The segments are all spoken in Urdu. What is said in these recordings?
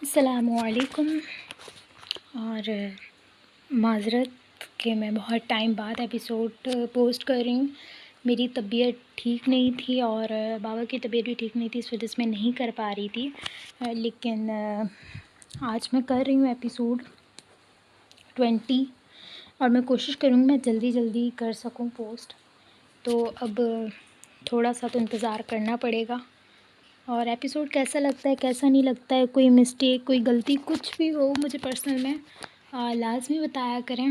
السلام علیکم۔ اور معذرت کہ میں بہت ٹائم بعد ایپیسوڈ پوسٹ کر رہی ہوں۔ میری طبیعت ٹھیک نہیں تھی اور بابا کی طبیعت بھی ٹھیک نہیں تھی، اس وجہ سے میں نہیں کر پا رہی تھی، لیکن آج میں کر رہی ہوں ایپیسوڈ 20 اور میں کوشش کروں گی میں جلدی کر سکوں پوسٹ۔ تو اب تھوڑا سا تو انتظار کرنا پڑے گا۔ اور ایپیسوڈ کیسا لگتا ہے کیسا نہیں لگتا ہے، کوئی مسٹیک کوئی غلطی کچھ بھی ہو، مجھے پرسنل میں لازمی بتایا کریں۔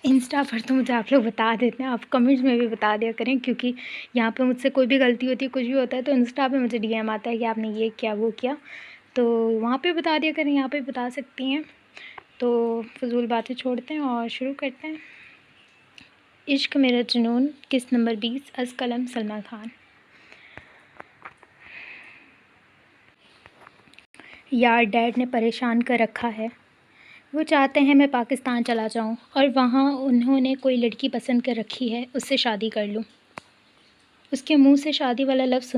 انسٹا پر تو مجھے آپ لوگ بتا دیتے ہیں، آپ کمنٹس میں بھی بتا دیا کریں، کیونکہ یہاں پہ مجھ سے کوئی بھی غلطی ہوتی ہے، کچھ بھی ہوتا ہے تو انسٹا پہ مجھے ڈی ایم آتا ہے کہ آپ نے یہ کیا وہ کیا، تو وہاں پہ بتا دیا کریں، یہاں پہ بتا سکتی ہیں۔ تو فضول باتیں چھوڑتے ہیں اور شروع کرتے ہیں۔ عشق میرا جنون، قسط نمبر 20، از قلم سلمان خان۔ یار ڈیڈ نے پریشان کر رکھا ہے، وہ چاہتے ہیں میں پاکستان چلا جاؤں اور وہاں انہوں نے کوئی لڑکی پسند کر رکھی ہے، اس سے شادی کر لوں۔ اس کے منہ سے شادی والا لفظ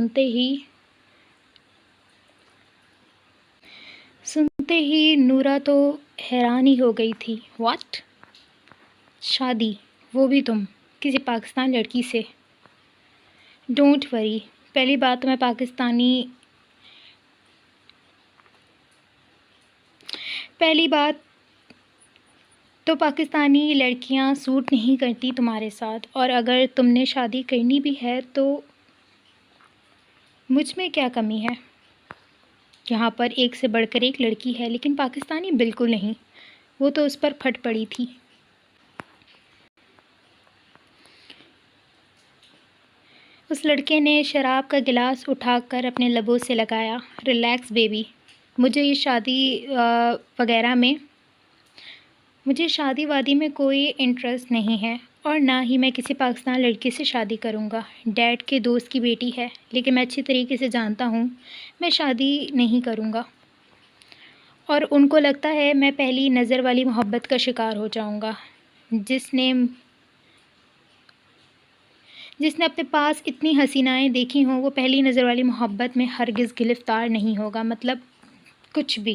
سنتے ہی نورا تو حیران ہی ہو گئی تھی۔ واٹ؟ شادی؟ وہ بھی تم کسی پاکستان لڑکی سے؟ ڈونٹ وری، پہلی بات تو پاکستانی لڑکیاں سوٹ نہیں کرتی تمہارے ساتھ، اور اگر تم نے شادی کرنی بھی ہے تو مجھ میں کیا کمی ہے؟ یہاں پر ایک سے بڑھ کر ایک لڑکی ہے، لیکن پاکستانی بالکل نہیں۔ وہ تو اس پر پھٹ پڑی تھی۔ اس لڑکے نے شراب کا گلاس اٹھا کر اپنے لبوں سے لگایا۔ ریلیکس بیبی، مجھے شادی وادی میں کوئی انٹرسٹ نہیں ہے، اور نہ ہی میں کسی پاکستان لڑکی سے شادی کروں گا۔ ڈیڈ کے دوست کی بیٹی ہے، لیکن میں اچھی طریقے سے جانتا ہوں میں شادی نہیں کروں گا، اور ان کو لگتا ہے میں پہلی نظر والی محبت کا شکار ہو جاؤں گا۔ جس نے اپنے پاس اتنی حسینائیں دیکھی ہوں، وہ پہلی نظر والی محبت میں ہرگز گرفتار نہیں ہوگا، مطلب کچھ بھی۔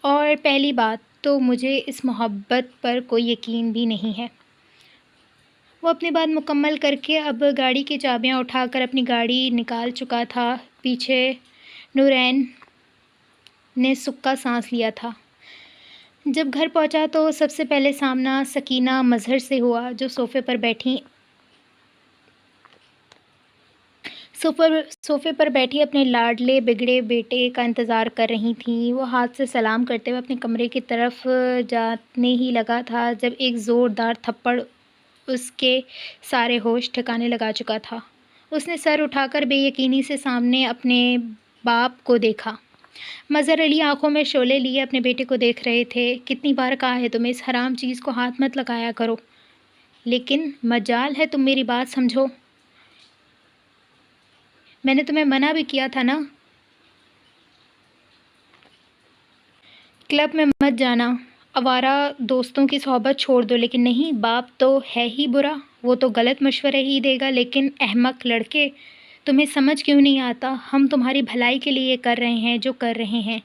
اور پہلی بات تو مجھے اس محبت پر کوئی یقین بھی نہیں ہے۔ وہ اپنی بات مکمل کر کے اب گاڑی کی چابیاں اٹھا کر اپنی گاڑی نکال چکا تھا۔ پیچھے نورین نے سکا سانس لیا تھا۔ جب گھر پہنچا تو سب سے پہلے سامنا سکینہ مظہر سے ہوا، جو صوفے پر بیٹھی اپنے لاڈلے بگڑے بیٹے کا انتظار کر رہی تھیں۔ وہ ہاتھ سے سلام کرتے ہوئے اپنے کمرے کی طرف جانے ہی لگا تھا جب ایک زوردار تھپڑ اس کے سارے ہوش ٹھکانے لگا چکا تھا۔ اس نے سر اٹھا کر بے یقینی سے سامنے اپنے باپ کو دیکھا۔ مظہر علی آنکھوں میں شعلے لیے اپنے بیٹے کو دیکھ رہے تھے۔ کتنی بار کہا ہے تمہیں، اس حرام چیز کو ہاتھ مت لگایا کرو، لیکن مجال ہے تم میری بات سمجھو۔ میں نے تمہیں منع بھی کیا تھا نا، کلب میں مت جانا، آوارہ دوستوں کی صحبت چھوڑ دو، لیکن نہیں، باپ تو ہے ہی برا، وہ تو غلط مشورے ہی دے گا۔ لیکن احمق لڑکے، تمہیں سمجھ کیوں نہیں آتا؟ ہم تمہاری بھلائی کے لیے کر رہے ہیں جو کر رہے ہیں۔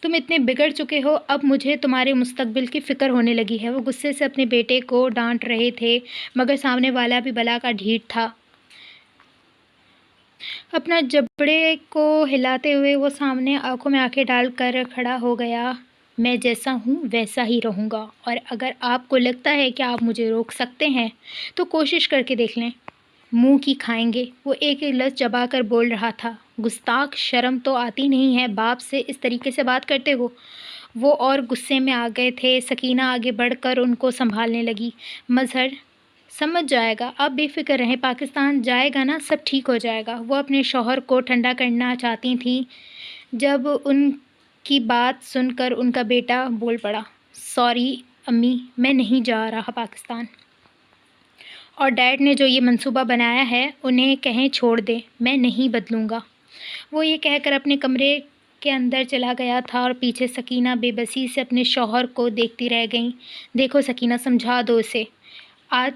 تم اتنے بگڑ چکے ہو، اب مجھے تمہارے مستقبل کی فکر ہونے لگی ہے۔ وہ غصے سے اپنے بیٹے کو ڈانٹ رہے تھے، مگر سامنے والا بھی بلا کا ڈھیٹ تھا۔ اپنا جبڑے کو ہلاتے ہوئے وہ سامنے آنکھوں میں آنکھیں ڈال کر کھڑا ہو گیا۔ میں جیسا ہوں ویسا ہی رہوں گا، اور اگر آپ کو لگتا ہے کہ آپ مجھے روک سکتے ہیں تو کوشش کر کے دیکھ لیں، منہ کی کھائیں گے۔ وہ ایک لفظ چبا کر بول رہا تھا۔ گستاخ، شرم تو آتی نہیں ہے، باپ سے اس طریقے سے بات کرتے ہو؟ وہ اور غصے میں آ گئے تھے۔ سکینہ آگے بڑھ کر ان کو سنبھالنے لگی۔ مظہر سمجھ جائے گا، آپ بے فکر رہیں، پاکستان جائے گا نا، سب ٹھیک ہو جائے گا۔ وہ اپنے شوہر کو ٹھنڈا کرنا چاہتی تھیں جب ان کی بات سن کر ان کا بیٹا بول پڑا، سوری امی، میں نہیں جا رہا پاکستان، اور ڈیڈ نے جو یہ منصوبہ بنایا ہے انہیں کہیں چھوڑ دیں، میں نہیں بدلوں گا۔ وہ یہ کہہ کر اپنے کمرے کے اندر چلا گیا تھا، اور پیچھے سکینہ بے بسی سے اپنے شوہر کو دیکھتی رہ گئیں۔ دیکھو سکینہ، سمجھا دو اسے، آج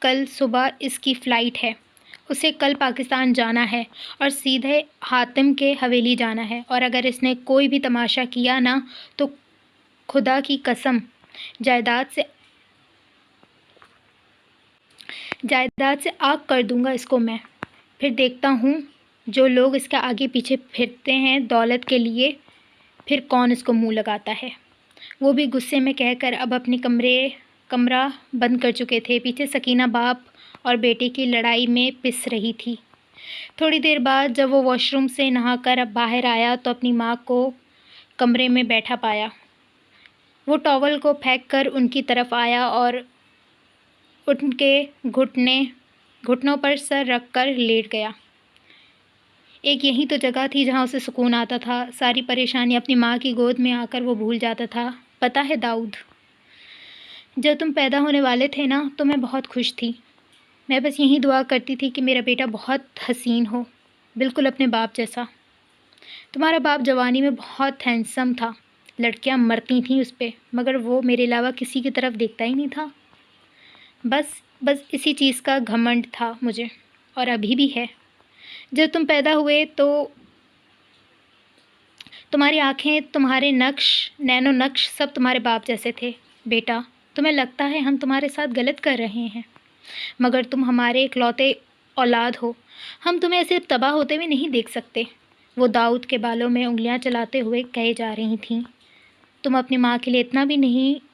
کل صبح اس کی فلائٹ ہے، اسے کل پاکستان جانا ہے اور سیدھے حاتم کے حویلی جانا ہے، اور اگر اس نے کوئی بھی تماشا کیا نا تو خدا کی قسم جائیداد سے آگ کر دوں گا اس کو میں۔ پھر دیکھتا ہوں جو لوگ اس کے آگے پیچھے پھرتے ہیں دولت کے لیے، پھر کون اس کو منہ لگاتا ہے۔ وہ بھی غصے میں کہہ کر اب اپنی کمرہ بند کر چکے تھے۔ پیچھے سکینہ باپ اور بیٹے کی لڑائی میں پس رہی تھی۔ تھوڑی دیر بعد جب وہ واش روم سے نہا کر اب باہر آیا تو اپنی ماں کو کمرے میں بیٹھا پایا۔ وہ ٹاول کو پھینک کر ان کی طرف آیا اور ان کے گھٹنوں پر سر رکھ کر لیٹ گیا۔ ایک یہی تو جگہ تھی جہاں اسے سکون آتا تھا، ساری پریشانی اپنی ماں کی گود میں آ کر وہ بھول جاتا تھا۔ پتہ ہے داؤد، جب تم پیدا ہونے والے تھے نا تو میں بہت خوش تھی۔ میں بس یہی دعا کرتی تھی کہ میرا بیٹا بہت حسین ہو، بالکل اپنے باپ جیسا۔ تمہارا باپ جوانی میں بہت ہینڈسم تھا، لڑکیاں مرتی تھیں اس پہ، مگر وہ میرے علاوہ کسی کی طرف دیکھتا ہی نہیں تھا۔ بس اسی چیز کا گھمنڈ تھا مجھے، اور ابھی بھی ہے۔ جب تم پیدا ہوئے تو تمہاری آنکھیں، تمہارے نینو نقش سب تمہارے باپ جیسے تھے۔ بیٹا، تمہیں لگتا ہے ہم تمہارے ساتھ غلط کر رہے ہیں، مگر تم ہمارے اکلوتے اولاد ہو، ہم تمہیں ایسے تباہ ہوتے ہوئے نہیں دیکھ سکتے۔ وہ داؤد کے بالوں میں انگلیاں چلاتے ہوئے کہے جا رہی تھیں، تم اپنی ماں کے لیے اتنا بھی نہیں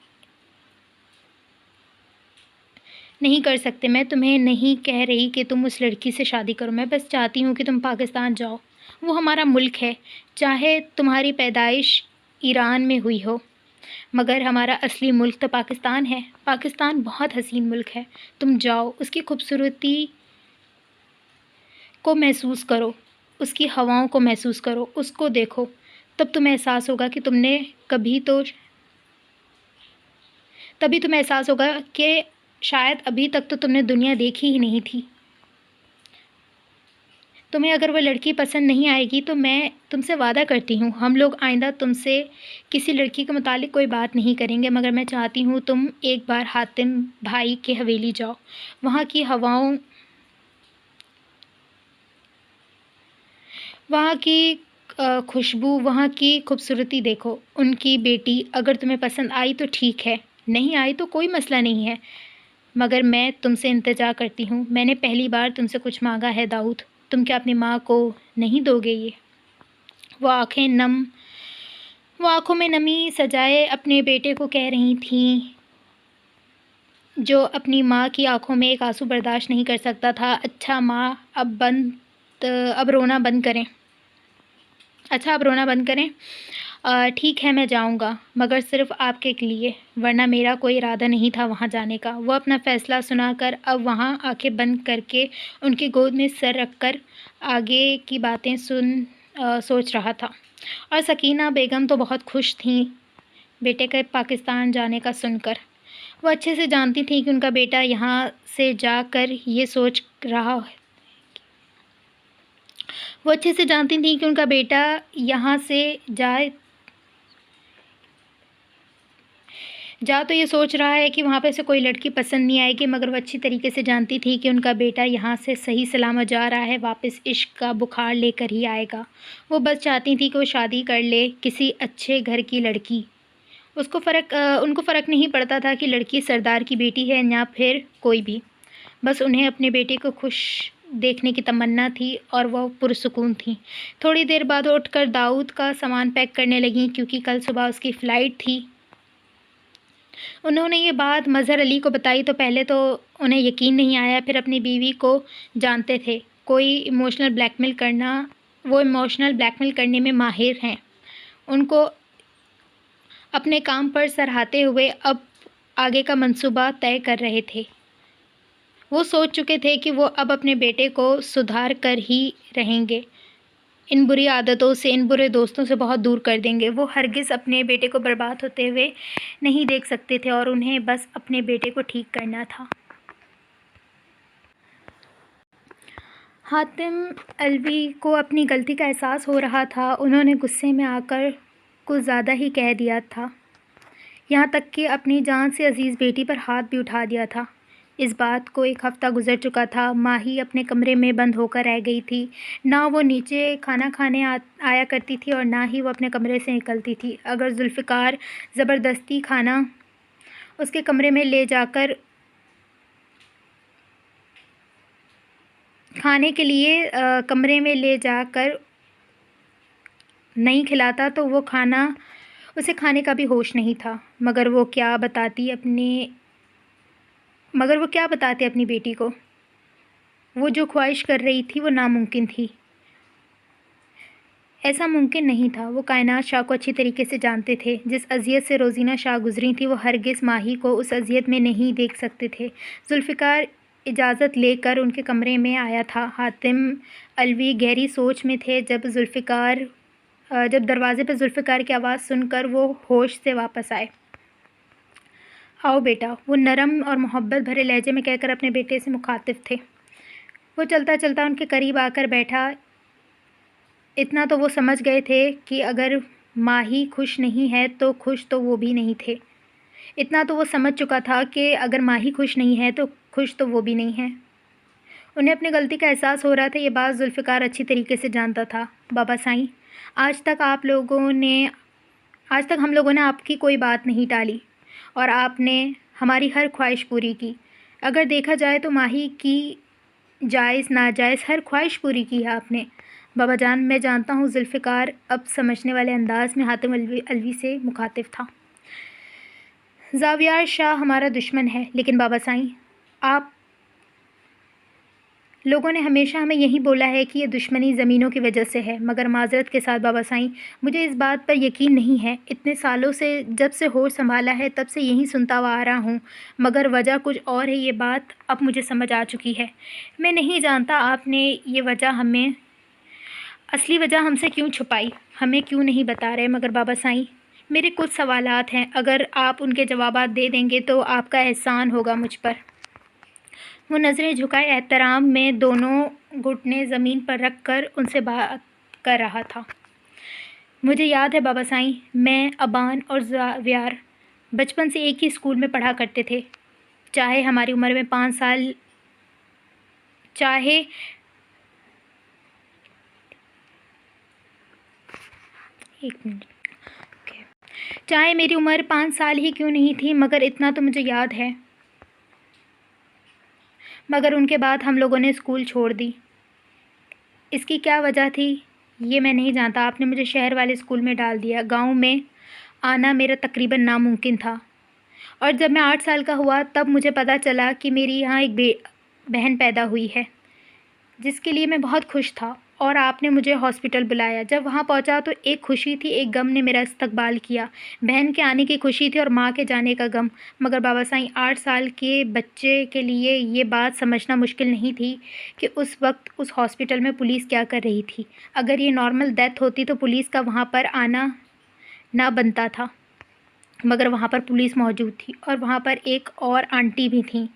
کر سکتے۔ میں تمہیں نہیں کہہ رہی کہ تم اس لڑکی سے شادی کرو، میں بس چاہتی ہوں کہ تم پاکستان جاؤ۔ وہ ہمارا ملک ہے، چاہے تمہاری پیدائش ایران میں ہوئی ہو، مگر ہمارا اصلی ملک تو پاکستان ہے۔ پاکستان بہت حسین ملک ہے، تم جاؤ، اس کی خوبصورتی کو محسوس کرو، اس کی ہواؤں کو محسوس کرو، اس کو دیکھو، تب تمہیں احساس ہوگا کہ شاید ابھی تک تو تم نے دنیا دیکھی ہی نہیں تھی۔ تمہیں اگر وہ لڑکی پسند نہیں آئے گی تو میں تم سے وعدہ کرتی ہوں ہم لوگ آئندہ تم سے کسی لڑکی کے متعلق کوئی بات نہیں کریں گے، مگر میں چاہتی ہوں تم ایک بار حاتم بھائی کے حویلی جاؤ، وہاں کی ہواؤں، وہاں کی خوشبو، وہاں کی خوبصورتی دیکھو۔ ان کی بیٹی اگر تمہیں پسند آئی تو ٹھیک ہے، نہیں آئی تو کوئی مسئلہ نہیں ہے، مگر میں تم سے التجا کرتی ہوں، میں نے پہلی بار تم سے کچھ مانگا ہے داؤد، تم کیا اپنی ماں کو نہیں دو گے یہ؟ وہ آنکھوں میں نمی سجائے اپنے بیٹے کو کہہ رہی تھیں، جو اپنی ماں کی آنکھوں میں ایک آنسو برداشت نہیں کر سکتا تھا۔ اچھا ماں، اب رونا بند کریں۔ ٹھیک ہے، میں جاؤں گا، مگر صرف آپ کے لیے، ورنہ میرا کوئی ارادہ نہیں تھا وہاں جانے کا۔ وہ اپنا فیصلہ سنا کر اب وہاں آنکھیں بند کر کے ان کی گود میں سر رکھ کر آگے کی باتیں سوچ رہا تھا، اور سکینہ بیگم تو بہت خوش تھیں بیٹے کے پاکستان جانے کا سن کر۔ وہ اچھے سے جانتی تھیں کہ ان کا بیٹا یہاں سے جا کر یہ سوچ رہا ہے کہ وہاں پہ اسے کوئی لڑکی پسند نہیں آئے گی، مگر وہ اچھی طریقے سے جانتی تھی کہ ان کا بیٹا یہاں سے صحیح سلامت جا رہا ہے، واپس عشق کا بخار لے کر ہی آئے گا۔ وہ بس چاہتی تھی کہ وہ شادی کر لے کسی اچھے گھر کی لڑکی۔ ان کو فرق نہیں پڑتا تھا کہ لڑکی سردار کی بیٹی ہے یا پھر کوئی بھی، بس انہیں اپنے بیٹے کو خوش دیکھنے کی تمنا تھی اور وہ پرسکون تھیں۔ تھوڑی دیر بعد وہ اٹھ کر داؤد کا سامان پیک کرنے لگیں کیونکہ کل صبح اس کی فلائٹ تھی۔ انہوں نے یہ بات مظہر علی کو بتائی تو پہلے تو انہیں یقین نہیں آیا، پھر اپنی بیوی کو جانتے تھے وہ ایموشنل بلیک میل کرنے میں ماہر ہیں، ان کو اپنے کام پر سراہتے ہوئے اب آگے کا منصوبہ طے کر رہے تھے۔ وہ سوچ چکے تھے کہ وہ اب اپنے بیٹے کو سدھار کر ہی رہیں گے، ان بری عادتوں سے، ان برے دوستوں سے بہت دور کر دیں گے۔ وہ ہرگز اپنے بیٹے کو برباد ہوتے ہوئے نہیں دیکھ سکتے تھے اور انہیں بس اپنے بیٹے کو ٹھیک کرنا تھا۔ حاتم علوی کو اپنی غلطی کا احساس ہو رہا تھا، انہوں نے غصے میں آ کر کچھ زیادہ ہی کہہ دیا تھا، یہاں تک کہ اپنی جان سے عزیز بیٹی پر ہاتھ بھی اٹھا دیا تھا۔ اس بات کو 1 ہفتہ گزر چکا تھا۔ ماہی اپنے کمرے میں بند ہو کر رہ گئی تھی۔ نہ وہ نیچے کھانا کھانے آیا کرتی تھی اور نہ ہی وہ اپنے کمرے سے نکلتی تھی۔ اگر ذوالفقار زبردستی کھانا اس کے کمرے میں لے جا کر کھانے کے لیے کمرے میں لے جا کر نہیں کھلاتا تو اسے کھانے کا بھی ہوش نہیں تھا۔ مگر وہ کیا بتاتے اپنی بیٹی کو؟ وہ جو خواہش کر رہی تھی وہ ناممکن تھی۔ ایسا ممکن نہیں تھا۔ وہ کائنات شاہ کو اچھی طریقے سے جانتے تھے۔ جس اذیت سے روزینہ شاہ گزری تھی وہ ہرگز ماہی کو اس اذیت میں نہیں دیکھ سکتے تھے۔ ذوالفقار اجازت لے کر ان کے کمرے میں آیا تھا۔ حاتم علوی گہری سوچ میں تھے جب دروازے پر ذوالفقار کی آواز سن کر وہ ہوش سے واپس آئے۔ آؤ بیٹا، وہ نرم اور محبت بھرے لہجے میں کہہ کر اپنے بیٹے سے مخاطب تھے۔ وہ چلتا چلتا ان کے قریب آ کر بیٹھا۔ اتنا تو وہ سمجھ گئے تھے کہ اگر ماہی خوش نہیں ہے تو خوش تو وہ بھی نہیں تھے۔ اتنا تو وہ سمجھ چکا تھا کہ اگر ماہی خوش نہیں ہے تو خوش تو وہ بھی نہیں ہے۔ انہیں اپنی غلطی کا احساس ہو رہا تھا۔ یہ بات ذوالفقار اچھی طریقے سے جانتا تھا۔ بابا سائیں، آج تک ہم لوگوں نے آپ کی کوئی بات نہیں ٹالی اور آپ نے ہماری ہر خواہش پوری کی۔ اگر دیکھا جائے تو ماہی کی جائز ناجائز ہر خواہش پوری کی ہے آپ نے۔ بابا جان، میں جانتا ہوں۔ ذوالفقار اب سمجھنے والے انداز میں حاتم علوی سے مخاطب تھا۔ زاویار شاہ ہمارا دشمن ہے، لیکن بابا سائیں، آپ لوگوں نے ہمیشہ ہمیں یہی بولا ہے کہ یہ دشمنی زمینوں کی وجہ سے ہے، مگر معذرت کے ساتھ بابا سائیں، مجھے اس بات پر یقین نہیں ہے۔ اتنے سالوں سے جب سے ہوش سنبھالا ہے تب سے یہی سنتا آ رہا ہوں، مگر وجہ کچھ اور ہے۔ یہ بات اب مجھے سمجھ آ چکی ہے۔ میں نہیں جانتا آپ نے یہ اصلی وجہ ہم سے کیوں چھپائی، ہمیں کیوں نہیں بتا رہے، مگر بابا سائیں، میرے کچھ سوالات ہیں، اگر آپ ان کے جوابات دے دیں گے تو آپ کا احسان ہوگا مجھ پر۔ وہ نظریں جھکائے احترام میں دونوں گھٹنے زمین پر رکھ کر ان سے بات کر رہا تھا۔ مجھے یاد ہے بابا سائیں، میں، ابان اور زاویار بچپن سے ایک ہی اسکول میں پڑھا کرتے تھے۔ چاہے ہماری عمر میں 5 سال چاہے میری عمر 5 سال ہی کیوں نہیں تھی، مگر اتنا تو مجھے یاد ہے۔ مگر ان کے بعد ہم لوگوں نے اسکول چھوڑ دی۔ اس کی کیا وجہ تھی یہ میں نہیں جانتا۔ آپ نے مجھے شہر والے اسکول میں ڈال دیا۔ گاؤں میں آنا میرا تقریباً ناممکن تھا، اور جب میں 8 سال کا ہوا تب مجھے پتہ چلا کہ میری یہاں ایک بہن پیدا ہوئی ہے، جس کے لیے میں بہت خوش تھا، اور آپ نے مجھے ہاسپٹل بلایا۔ جب وہاں پہنچا تو ایک خوشی تھی، ایک غم نے میرا استقبال کیا۔ بہن کے آنے کی خوشی تھی اور ماں کے جانے کا غم۔ مگر بابا سائیں، 8 سال کے بچے کے لیے یہ بات سمجھنا مشکل نہیں تھی کہ اس وقت اس ہاسپٹل میں پولیس کیا کر رہی تھی۔ اگر یہ نارمل ڈیتھ ہوتی تو پولیس کا وہاں پر آنا نہ بنتا تھا، مگر وہاں پر پولیس موجود تھی، اور وہاں پر ایک اور آنٹی بھی تھیں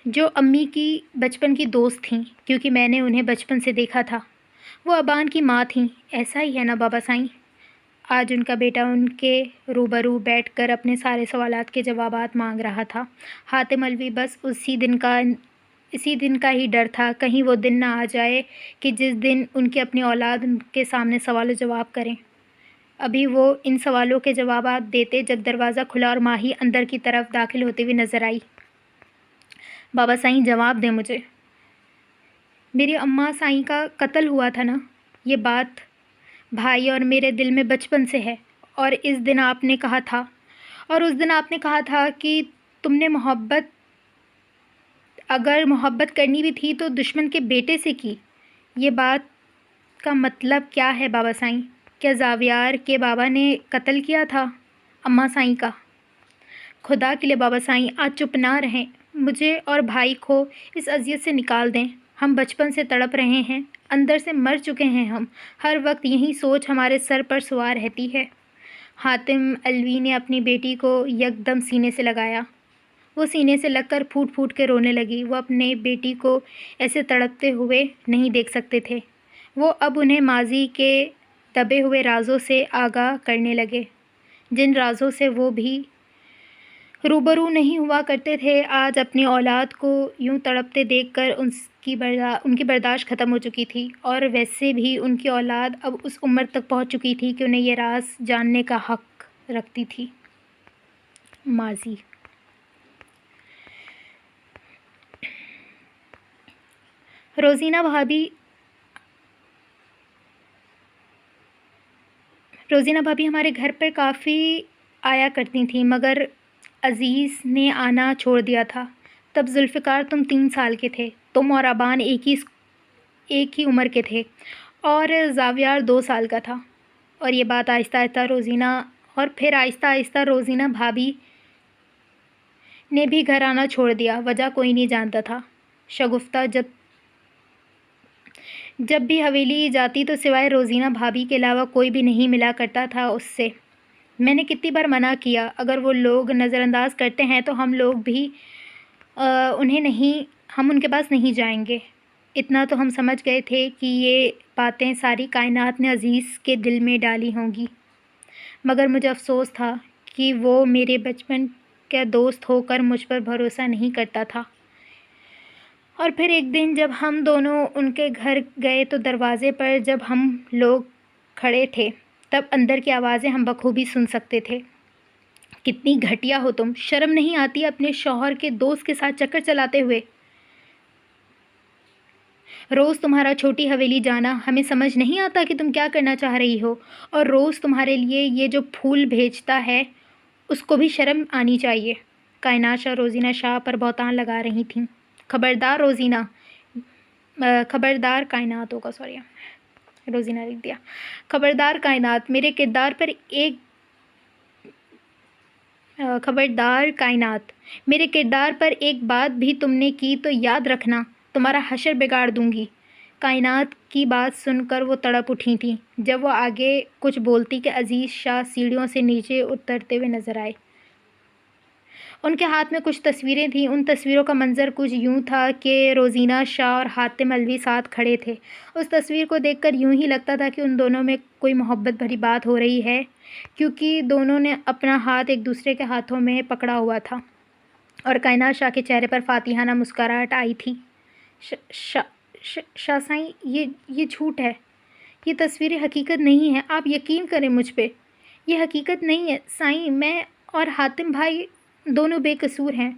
جو امی کی بچپن کی دوست تھیں، کیونکہ میں نے انہیں بچپن سے دیکھا تھا۔ وہ ابان کی ماں تھیں۔ ایسا ہی ہے نا بابا سائیں؟ آج ان کا بیٹا ان کے روبرو بیٹھ کر اپنے سارے سوالات کے جوابات مانگ رہا تھا۔ حاتم علوی بس اسی دن کا ہی ڈر تھا، کہیں وہ دن نہ آ جائے کہ جس دن ان کی اپنی اولاد ان کے سامنے سوال و جواب کریں۔ ابھی وہ ان سوالوں کے جوابات دیتے جب دروازہ کھلا اور ماہی اندر کی طرف داخل ہوتے ہوئے نظر آئی۔ بابا سائیں، جواب دیں مجھے۔ میری اماں سائیں کا قتل ہوا تھا نا؟ یہ بات بھائی اور میرے دل میں بچپن سے ہے، اور اس دن آپ نے کہا تھا کہ تم نے اگر محبت کرنی بھی تھی تو دشمن کے بیٹے سے کی۔ یہ بات کا مطلب کیا ہے بابا سائیں؟ کیا زاویار کے بابا نے قتل کیا تھا اماں سائیں کا؟ خدا کے لیے بابا سائیں، آج چپ نہ رہیں، مجھے اور بھائی کو اس اذیت سے نکال دیں۔ ہم بچپن سے تڑپ رہے ہیں، اندر سے مر چکے ہیں ہم، ہر وقت یہی سوچ ہمارے سر پر سوار رہتی ہے۔ حاتم علوی نے اپنی بیٹی کو یکدم سینے سے لگایا۔ وہ سینے سے لگ کر پھوٹ پھوٹ کے رونے لگی۔ وہ اپنے بیٹی کو ایسے تڑپتے ہوئے نہیں دیکھ سکتے تھے۔ وہ اب انہیں ماضی کے دبے ہوئے رازوں سے آگاہ کرنے لگے، جن رازوں سے وہ بھی روبرو نہیں ہوا کرتے تھے۔ آج اپنی اولاد کو یوں تڑپتے دیکھ کر ان کی برداشت ختم ہو چکی تھی، اور ویسے بھی ان کی اولاد اب اس عمر تک پہنچ چکی تھی کہ انہیں یہ راز جاننے کا حق رکھتی تھی۔ ماضی روزینہ بھابی ہمارے گھر پر کافی آیا کرتی تھیں، مگر عزیز نے آنا چھوڑ دیا تھا۔ تب ذوالفقار تم 3 سال کے تھے۔ تم اور ابان ایک ہی عمر کے تھے، اور زاویار 2 سال کا تھا۔ اور یہ بات آہستہ آہستہ روزینہ بھابی نے بھی گھر آنا چھوڑ دیا۔ وجہ کوئی نہیں جانتا تھا۔ شگفتہ جب بھی حویلی جاتی تو سوائے روزینہ بھابی کے علاوہ کوئی بھی نہیں ملا کرتا تھا اس سے۔ میں نے کتنی بار منع کیا، اگر وہ لوگ نظر انداز کرتے ہیں تو ہم لوگ بھی ہم ان کے پاس نہیں جائیں گے۔ اتنا تو ہم سمجھ گئے تھے کہ یہ باتیں ساری کائنات نے عزیز کے دل میں ڈالی ہوں گی، مگر مجھے افسوس تھا کہ وہ میرے بچپن کا دوست ہو کر مجھ پر بھروسہ نہیں کرتا تھا۔ اور پھر ایک دن جب ہم دونوں ان کے گھر گئے تو دروازے پر جب ہم لوگ کھڑے تھے تب اندر کی آوازیں ہم بخوبی سن سکتے تھے۔ کتنی گھٹیا ہو تم، شرم نہیں آتی اپنے شوہر کے دوست کے ساتھ چکر چلاتے ہوئے؟ روز تمہارا چھوٹی حویلی جانا، ہمیں سمجھ نہیں آتا کہ تم کیا کرنا چاہ رہی ہو، اور روز تمہارے لیے یہ جو پھول بھیجتا ہے اس کو بھی شرم آنی چاہیے۔ کائنات شاہ روزینہ شاہ پر بہتان لگا رہی تھیں۔ خبردار کائنات، میرے کردار پر ایک بات بھی تم نے کی تو یاد رکھنا، تمہارا حشر بگاڑ دوں گی۔ کائنات کی بات سن کر وہ تڑپ اٹھی تھیں۔ جب وہ آگے کچھ بولتی کہ عزیز شاہ سیڑھیوں سے نیچے اترتے ہوئے نظر آئے۔ ان کے ہاتھ میں کچھ تصویریں تھیں۔ ان تصویروں کا منظر کچھ یوں تھا کہ روزینہ شاہ اور حاتم علوی ساتھ کھڑے تھے۔ اس تصویر کو دیکھ کر یوں ہی لگتا تھا کہ ان دونوں میں کوئی محبت بھری بات ہو رہی ہے، کیونکہ دونوں نے اپنا ہاتھ ایک دوسرے کے ہاتھوں میں پکڑا ہوا تھا، اور کائنات شاہ کے چہرے پر فاتحانہ مسکراہٹ آئی تھی۔ شاہ سائیں، یہ جھوٹ ہے، یہ تصویریں حقیقت نہیں ہیں، آپ یقین کریں مجھ پہ، یہ حقیقت نہیں ہے سائیں، میں اور حاتم بھائی دونوں بے قصور ہیں۔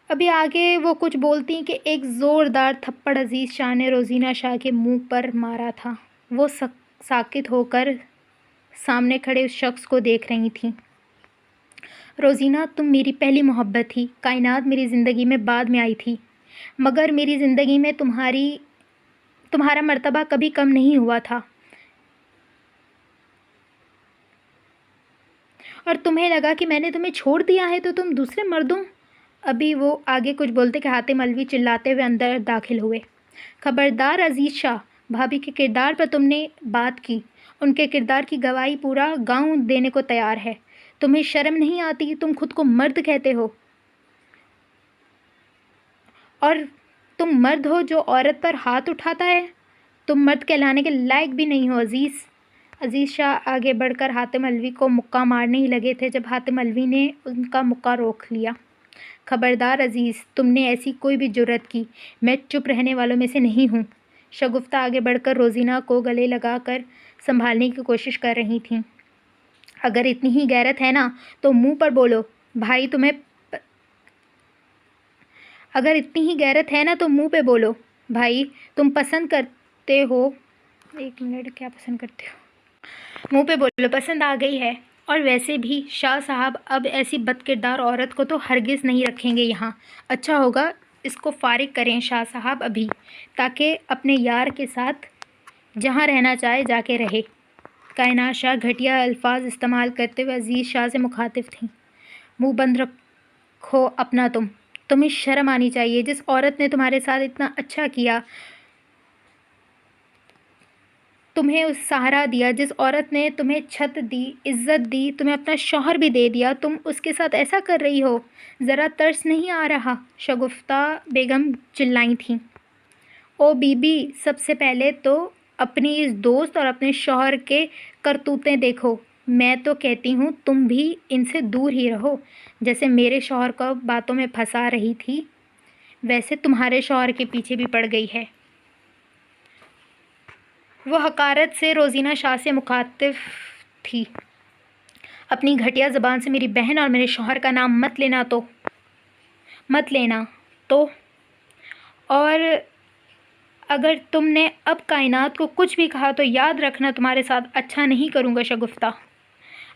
ابھی آگے وہ کچھ بولتی کہ ایک زوردار تھپڑ عزیز شاہ نے روزینہ شاہ کے منہ پر مارا تھا۔ وہ ساکت ہو کر سامنے کھڑے اس شخص کو دیکھ رہی تھیں۔ روزینہ، تم میری پہلی محبت تھی۔ کائنات میری زندگی میں بعد میں آئی تھی، مگر میری زندگی میں تمہارا مرتبہ کبھی کم نہیں ہوا تھا، اور تمہیں لگا کہ میں نے تمہیں چھوڑ دیا ہے تو تم دوسرے مردوں۔ ابھی وہ آگے کچھ بولتے کہ حاتم علوی چلاتے ہوئے اندر داخل ہوئے۔ خبردار عزیز شاہ، بھابی کے کردار پر تم نے بات کی، ان کے کردار کی گواہی پورا گاؤں دینے کو تیار ہے۔ تمہیں شرم نہیں آتی؟ تم خود کو مرد کہتے ہو، اور تم مرد ہو جو عورت پر ہاتھ اٹھاتا ہے؟ تم مرد کہلانے کے لائق بھی نہیں ہو عزیز شاہ آگے بڑھ کر حاتم علوی کو مکہ مارنے ہی لگے تھے جب حاتم علوی نے ان کا مکہ روک لیا۔ خبردار عزیز، تم نے ایسی کوئی بھی جرأت کی، میں چپ رہنے والوں میں سے نہیں ہوں۔ شگفتہ آگے بڑھ کر روزینہ کو گلے لگا کر سنبھالنے کی کوشش کر رہی تھیں۔ اگر اتنی ہی غیرت ہے نا تو منہ پر بولو بھائی، تم پسند کرتے ہو، کیا پسند کرتے ہو؟ منہ پہ بولو، پسند آ گئی ہے۔ اور ویسے بھی شاہ صاحب اب ایسی بد کردار عورت کو تو ہرگز نہیں رکھیں گے یہاں۔ اچھا ہوگا اس کو فارغ کریں شاہ صاحب ابھی، تاکہ اپنے یار کے ساتھ جہاں رہنا چاہے جا کے رہے۔ کائنات شاہ گھٹیا الفاظ استعمال کرتے ہوئے عزیز شاہ سے مخاطب تھیں۔ منہ بند رکھو اپنا، تمہیں شرم آنی چاہیے۔ جس عورت نے تمہارے ساتھ اتنا اچھا کیا، تمہیں سہارا دیا، جس عورت نے تمہیں چھت دی، عزت دی، تمہیں اپنا شوہر بھی دے دیا، تم اس کے ساتھ ایسا کر رہی ہو؟ ذرا ترس نہیں آ رہا؟ شگفتہ بیگم چلائی تھیں۔ او بی بی، سب سے پہلے تو اپنی اس دوست اور اپنے شوہر کے کرتوتیں دیکھو۔ میں تو کہتی ہوں تم بھی ان سے دور ہی رہو. جیسے میرے شوہر کو باتوں میں پھنسا رہی تھی ویسے تمہارے شوہر کے پیچھے بھی پڑ گئی ہے. وہ حقارت سے روزینہ شاہ سے مخاطب تھی. اپنی گھٹیا زبان سے میری بہن اور میرے شوہر کا نام مت لینا تو. اور اگر تم نے اب کائنات کو کچھ بھی کہا تو یاد رکھنا تمہارے ساتھ اچھا نہیں کروں گا شگفتہ.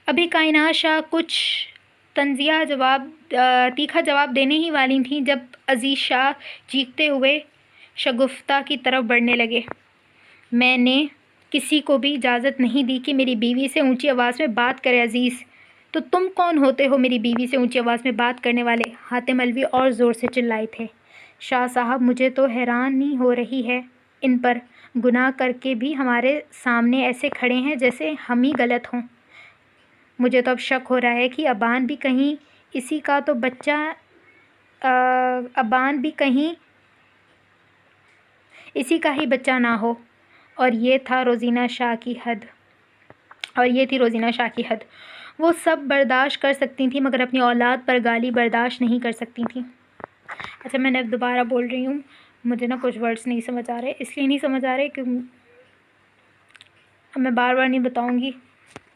ابھی کائنات شاہ کچھ تیکھا جواب دینے ہی والی تھیں جب عزیز شاہ چیختے ہوئے شگفتہ کی طرف بڑھنے لگے. میں نے کسی کو بھی اجازت نہیں دی کہ میری بیوی سے اونچی آواز میں بات کرے. عزیز تو تم کون ہوتے ہو میری بیوی سے اونچی آواز میں بات کرنے والے؟ حاتم علوی اور زور سے چلائے تھے. شاہ صاحب مجھے تو حیرانی ہو رہی ہے ان پر. گناہ کر کے بھی ہمارے سامنے ایسے کھڑے ہیں جیسے ہم ہی غلط ہوں. مجھے تو اب شک ہو رہا ہے کہ ابان بھی کہیں اسی کا ہی بچہ نہ ہو. اور یہ تھی روزینہ شاہ کی حد. وہ سب برداشت کر سکتی تھیں مگر اپنی اولاد پر گالی برداشت نہیں کر سکتی تھیں. اچھا میں دوبارہ بول رہی ہوں. مجھے کچھ ورڈز نہیں سمجھ آ رہے. اس لیے نہیں سمجھ آ رہے کہ اب میں بار بار نہیں بتاؤں گی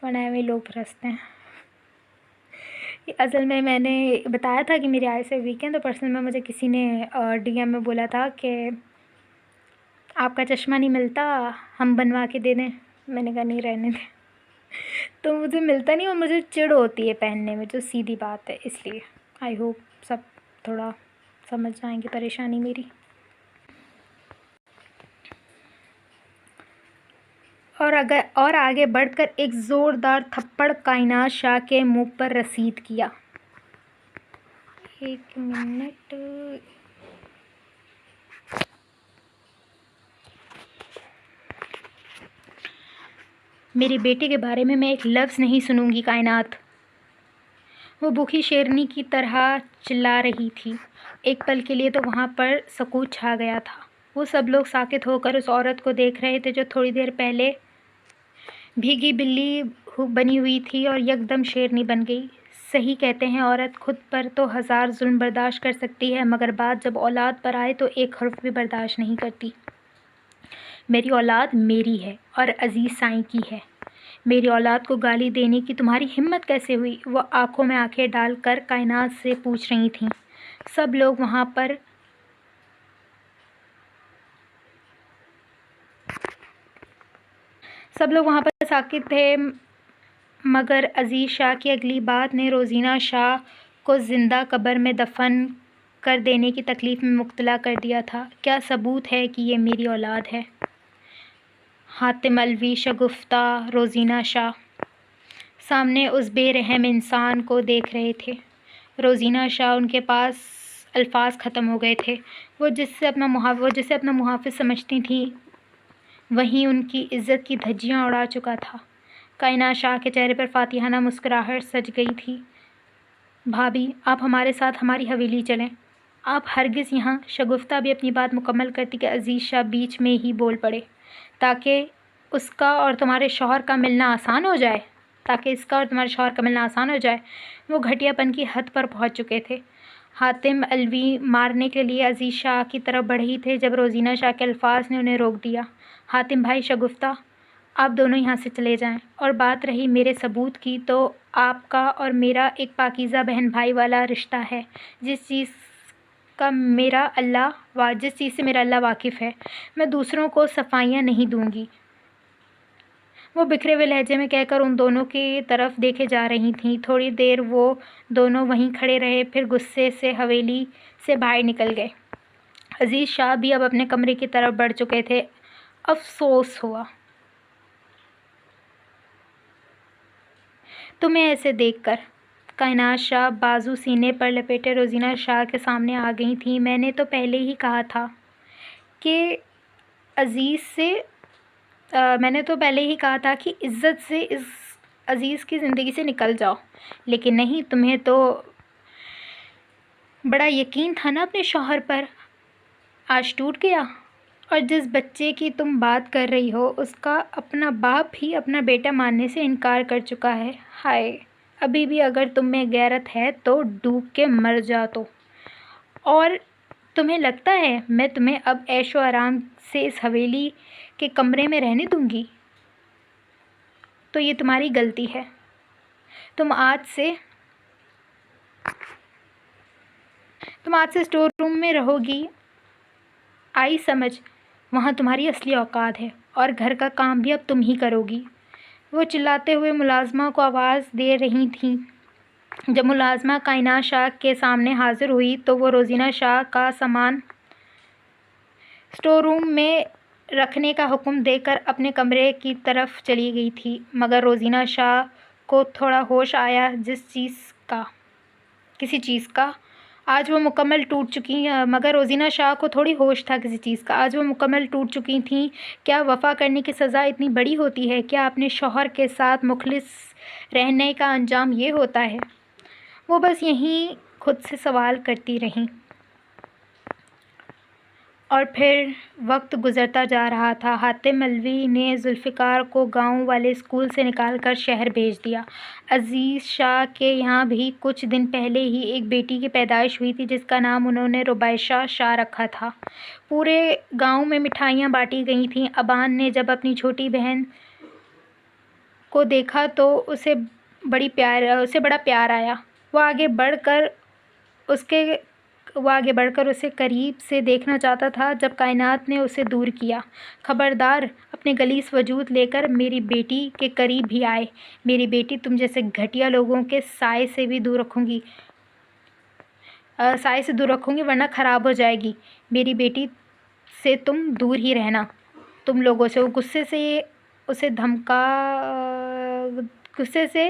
ورنہ ایویں لوگ پھنستے ہیں. اصل میں نے بتایا تھا کہ میری آئی سے ویک ہیں تو پرسنل میں مجھے کسی نے ڈی ایم میں بولا تھا کہ آپ کا چشمہ نہیں ملتا ہم بنوا کے دے دیں. میں نے کہا نہیں رہنے دیں. تو مجھے ملتا نہیں اور مجھے چڑ ہوتی ہے پہننے میں جو سیدھی بات ہے. اس لیے آئی ہوپ سب تھوڑا سمجھ جائیں گے پریشانی میری. اور آگے بڑھ کر ایک زوردار تھپڑ کائنات شاہ کے منہ پر رسید کیا. ایک منٹ. میری بیٹی کے بارے میں ایک لفظ نہیں سنوں گی کائنات. وہ بھوکی شیرنی کی طرح چلا رہی تھی. ایک پل کے لیے تو وہاں پر سکوت چھا گیا تھا. وہ سب لوگ ساکت ہو کر اس عورت کو دیکھ رہے تھے جو تھوڑی دیر پہلے بھیگی بلی بنی ہوئی تھی اور یکدم شیرنی بن گئی. صحیح کہتے ہیں عورت خود پر تو ہزار ظلم برداشت کر سکتی ہے مگر بات جب اولاد پر آئے تو ایک حرف بھی برداشت نہیں کرتی. میری اولاد میری ہے اور عزیز سائیں کی ہے. میری اولاد کو گالی دینے کی تمہاری ہمت کیسے ہوئی؟ وہ آنکھوں میں آنکھیں ڈال کر کائنات سے پوچھ رہی تھیں. سب لوگ وہاں پر ساکت تھے مگر عزیز شاہ کی اگلی بات نے روزینہ شاہ کو زندہ قبر میں دفن کر دینے کی تکلیف میں مبتلا کر دیا تھا. کیا ثبوت ہے کہ یہ میری اولاد ہے؟ حاتم علوی، شگفتہ، روزینہ شاہ سامنے اس بے رحم انسان کو دیکھ رہے تھے. روزینہ شاہ ان کے پاس الفاظ ختم ہو گئے تھے. وہ جسے اپنا محافظ سمجھتی تھیں وہیں ان کی عزت کی دھجیاں اڑا چکا تھا. کائنات شاہ کے چہرے پر فاتحانہ مسکراہٹ سج گئی تھی. بھابھی آپ ہمارے ساتھ ہماری حویلی چلیں. آپ ہرگز یہاں. شگفتہ بھی اپنی بات مکمل کرتی کہ عزیز شاہ بیچ میں ہی بول پڑے. تاکہ اس کا اور تمہارے شوہر کا ملنا آسان ہو جائے. وہ گھٹیا پن کی حد پر پہنچ چکے تھے. حاتم علوی مارنے کے لیے عزیز شاہ کی طرف بڑھ ہی تھے جب روزینہ شاہ کے الفاظ نے انہیں روک دیا. حاتم بھائی، شگفتہ آپ دونوں یہاں سے چلے جائیں. اور بات رہی میرے ثبوت کی تو آپ کا اور میرا ایک پاکیزہ بہن بھائی والا رشتہ ہے جس چیز سے میرا اللہ واقف ہے. میں دوسروں کو صفائیاں نہیں دوں گی. وہ بکھرے ہوئے لہجے میں کہہ کر ان دونوں کی طرف دیکھے جا رہی تھیں. تھوڑی دیر وہ دونوں وہیں کھڑے رہے پھر غصے سے حویلی سے باہر نکل گئے. عزیز شاہ بھی اب اپنے کمرے کی طرف بڑھ چکے تھے. افسوس ہوا تمہیں ایسے دیکھ کر. کائنات شاہ بازو سینے پر لپیٹے روزینہ شاہ کے سامنے آ گئی تھیں. میں نے تو پہلے ہی کہا تھا کہ عزت سے اس عزیز کی زندگی سے نکل جاؤ. لیکن نہیں، تمہیں تو بڑا یقین تھا نا اپنے شوہر پر. آج ٹوٹ گیا اور جس بچے کی تم بات کر رہی ہو اس کا اپنا باپ ہی اپنا بیٹا ماننے سے انکار کر چکا ہے۔ ہائے، ابھی بھی اگر تم میں غیرت ہے تو ڈوب کے مر جا تو۔ اور تمہیں لگتا ہے میں تمہیں اب عیش و آرام سے اس حویلی کے کمرے میں رہنے دوں گی؟ تو یہ تمہاری غلطی ہے۔ تم آج سے اسٹور روم میں رہو گی، آئی سمجھ؟ وہاں تمہاری اصلی اوقات ہے، اور گھر کا کام بھی اب تم ہی کرو گی۔ وہ چلاتے ہوئے ملازمہ کو آواز دے رہی تھیں۔ جب ملازمہ کائنات شاہ کے سامنے حاضر ہوئی تو وہ روزینہ شاہ کا سامان اسٹور روم میں رکھنے کا حکم دے کر اپنے کمرے کی طرف چلی گئی تھی، مگر روزینہ شاہ کو تھوڑا ہوش آیا کسی چیز کا۔ آج وہ مکمل ٹوٹ چکی تھیں۔ کیا وفا کرنے کی سزا اتنی بڑی ہوتی ہے؟ کیا اپنے شوہر کے ساتھ مخلص رہنے کا انجام یہ ہوتا ہے؟ وہ بس یہیں خود سے سوال کرتی رہیں۔ اور پھر وقت گزرتا جا رہا تھا۔ حاتم مولوی نے ذوالفقار کو گاؤں والے اسکول سے نکال کر شہر بھیج دیا۔ عزیز شاہ کے یہاں بھی کچھ دن پہلے ہی ایک بیٹی کی پیدائش ہوئی تھی جس کا نام انہوں نے ربیشہ شاہ رکھا تھا۔ پورے گاؤں میں مٹھائیاں بانٹی گئی تھیں۔ ابان نے جب اپنی چھوٹی بہن کو دیکھا تو اسے بڑا پیار آیا۔ وہ آگے بڑھ کر اسے قریب سے دیکھنا چاہتا تھا جب کائنات نے اسے دور کیا۔ خبردار، اپنے غلیظ وجود لے کر میری بیٹی کے قریب بھی آئے۔ میری بیٹی تم جیسے گھٹیا لوگوں کے سائے سے دور رکھوں گی ورنہ خراب ہو جائے گی۔ میری بیٹی سے تم دور ہی رہنا، تم لوگوں سے۔ وہ غصے سے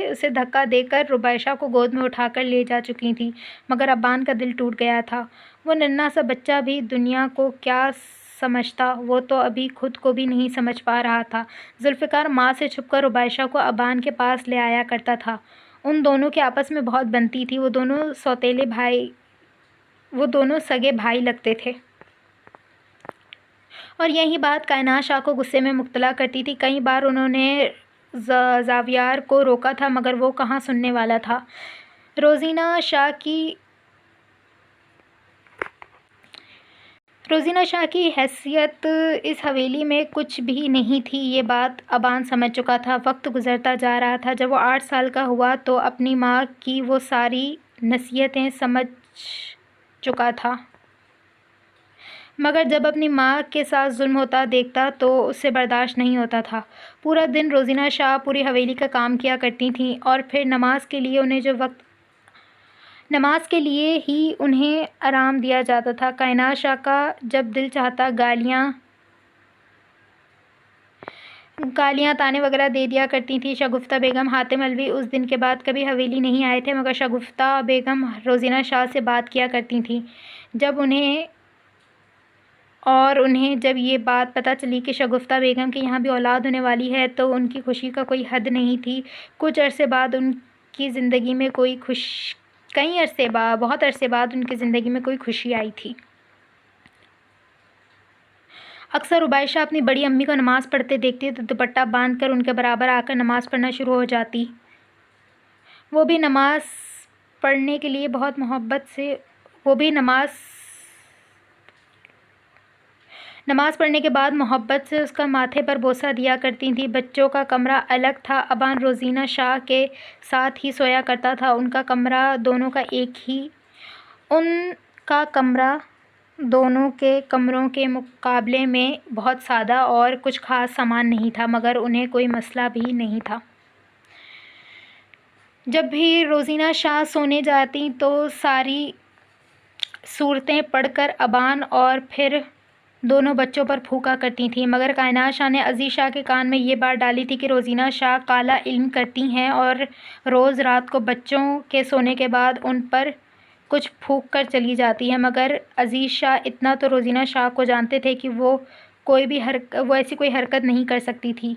اسے دھکا دے کر ربیشہ کو گود میں اٹھا کر لے جا چکی تھی، مگر ابان کا دل ٹوٹ گیا تھا۔ وہ ننھا سا بچہ بھی دنیا کو کیا سمجھتا، وہ تو ابھی خود کو بھی نہیں سمجھ پا رہا تھا۔ ذوالفقار ماں سے چھپ کر ربیشہ کو ابان کے پاس لے آیا کرتا تھا۔ ان دونوں کی آپس میں بہت بنتی تھی۔ وہ دونوں سگے بھائی لگتے تھے۔ اور یہی بات کائنات شاہ کو غصے میں مبتلا کرتی تھی۔ کئی بار انہوں نے زاویار کو روکا تھا مگر وہ کہاں سننے والا تھا۔ روزینہ شاہ کی حیثیت اس حویلی میں کچھ بھی نہیں تھی، یہ بات ابان سمجھ چکا تھا۔ وقت گزرتا جا رہا تھا۔ جب وہ 8 سال کا ہوا تو اپنی ماں کی وہ ساری نصیحتیں سمجھ چکا تھا، مگر جب اپنی ماں کے ساتھ ظلم ہوتا دیکھتا تو اسے برداشت نہیں ہوتا تھا۔ پورا دن روزینہ شاہ پوری حویلی کا کام کیا کرتی تھیں، اور پھر نماز کے لیے ہی انہیں آرام دیا جاتا تھا۔ کائنات شاہ کا جب دل چاہتا گالیاں طعنے وغیرہ دے دیا کرتی تھیں۔ شگفتہ بیگم، حاتم مولوی اس دن کے بعد کبھی حویلی نہیں آئے تھے، مگر شگفتہ بیگم روزینہ شاہ سے بات کیا کرتی تھیں۔ انہیں جب یہ بات پتہ چلی کہ شگفتہ بیگم کے یہاں بھی اولاد ہونے والی ہے تو ان کی خوشی کا کوئی حد نہیں تھی۔ بہت عرصے بعد ان کی زندگی میں کوئی خوشی آئی تھی۔ اکثر ربیشہ اپنی بڑی امی کو نماز پڑھتے دیکھتی تو دوپٹہ باندھ کر ان کے برابر آ کر نماز پڑھنا شروع ہو جاتی۔ وہ بھی نماز پڑھنے کے بعد محبت سے اس کا ماتھے پر بوسہ دیا کرتی تھیں۔ بچوں کا کمرہ الگ تھا۔ ابان روزینہ شاہ کے ساتھ ہی سویا کرتا تھا۔ ان کا کمرہ دونوں کے کمروں کے مقابلے میں بہت سادہ اور کچھ خاص سامان نہیں تھا، مگر انہیں کوئی مسئلہ بھی نہیں تھا۔ جب بھی روزینہ شاہ سونے جاتی تو ساری سورتیں پڑھ کر ابان اور پھر دونوں بچوں پر پھونکا کرتی تھیں، مگر کائنات شاہ نے عزیز شاہ کے کان میں یہ بات ڈالی تھی کہ روزینہ شاہ کالا علم کرتی ہیں اور روز رات کو بچوں کے سونے کے بعد ان پر کچھ پھونک کر چلی جاتی ہیں، مگر عزیز شاہ اتنا تو روزینہ شاہ کو جانتے تھے کہ وہ ایسی کوئی حرکت نہیں کر سکتی تھی۔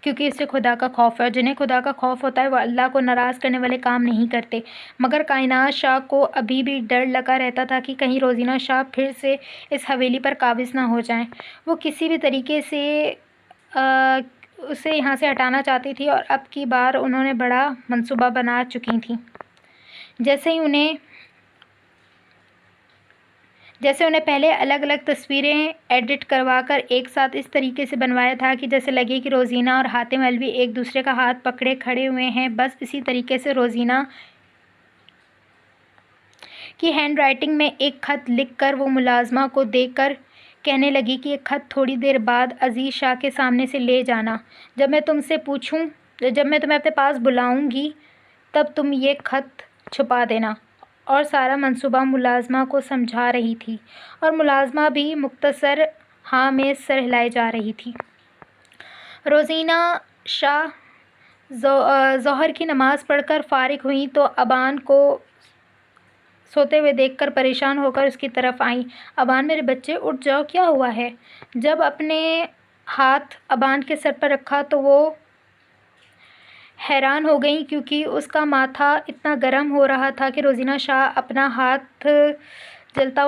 کیونکہ اس سے خدا کا خوف ہے، اور جنہیں خدا کا خوف ہوتا ہے وہ اللہ کو ناراض کرنے والے کام نہیں کرتے۔ مگر کائنات شاہ کو ابھی بھی ڈر لگا رہتا تھا کہ کہیں روزینہ شاہ پھر سے اس حویلی پر قابض نہ ہو جائیں۔ وہ کسی بھی طریقے سے اسے یہاں سے ہٹانا چاہتی تھی، اور اب کی بار انہوں نے بڑا منصوبہ بنا چکی تھیں۔ جیسے انہیں پہلے الگ الگ تصویریں ایڈٹ کروا کر ایک ساتھ اس طریقے سے بنوایا تھا کہ جیسے لگے کہ روزینہ اور حاتم علوی ایک دوسرے کا ہاتھ پکڑے کھڑے ہوئے ہیں۔ بس اسی طریقے سے روزینہ کی ہینڈ رائٹنگ میں ایک خط لکھ کر وہ ملازمہ کو دے کر کہنے لگی کہ یہ خط تھوڑی دیر بعد عزیز شاہ کے سامنے سے لے جانا۔ جب میں تمہیں اپنے پاس بلاؤں گی تب تم یہ خط چھپا دینا۔ اور سارا منصوبہ ملازمہ کو سمجھا رہی تھی، اور ملازمہ بھی مختصر ہاں میں سر ہلائے جا رہی تھی۔ روزینہ شاہ ظہر کی نماز پڑھ کر فارغ ہوئیں تو ابان کو سوتے ہوئے دیکھ کر پریشان ہو کر اس کی طرف آئیں۔ ابان میرے بچے اٹھ جاؤ، کیا ہوا ہے؟ جب اپنے ہاتھ ابان کے سر پر رکھا تو وہ حیران ہو گئیں، کیونکہ اس کا ماتھا اتنا گرم ہو رہا تھا کہ روزینہ شاہ اپنا ہاتھ جلتا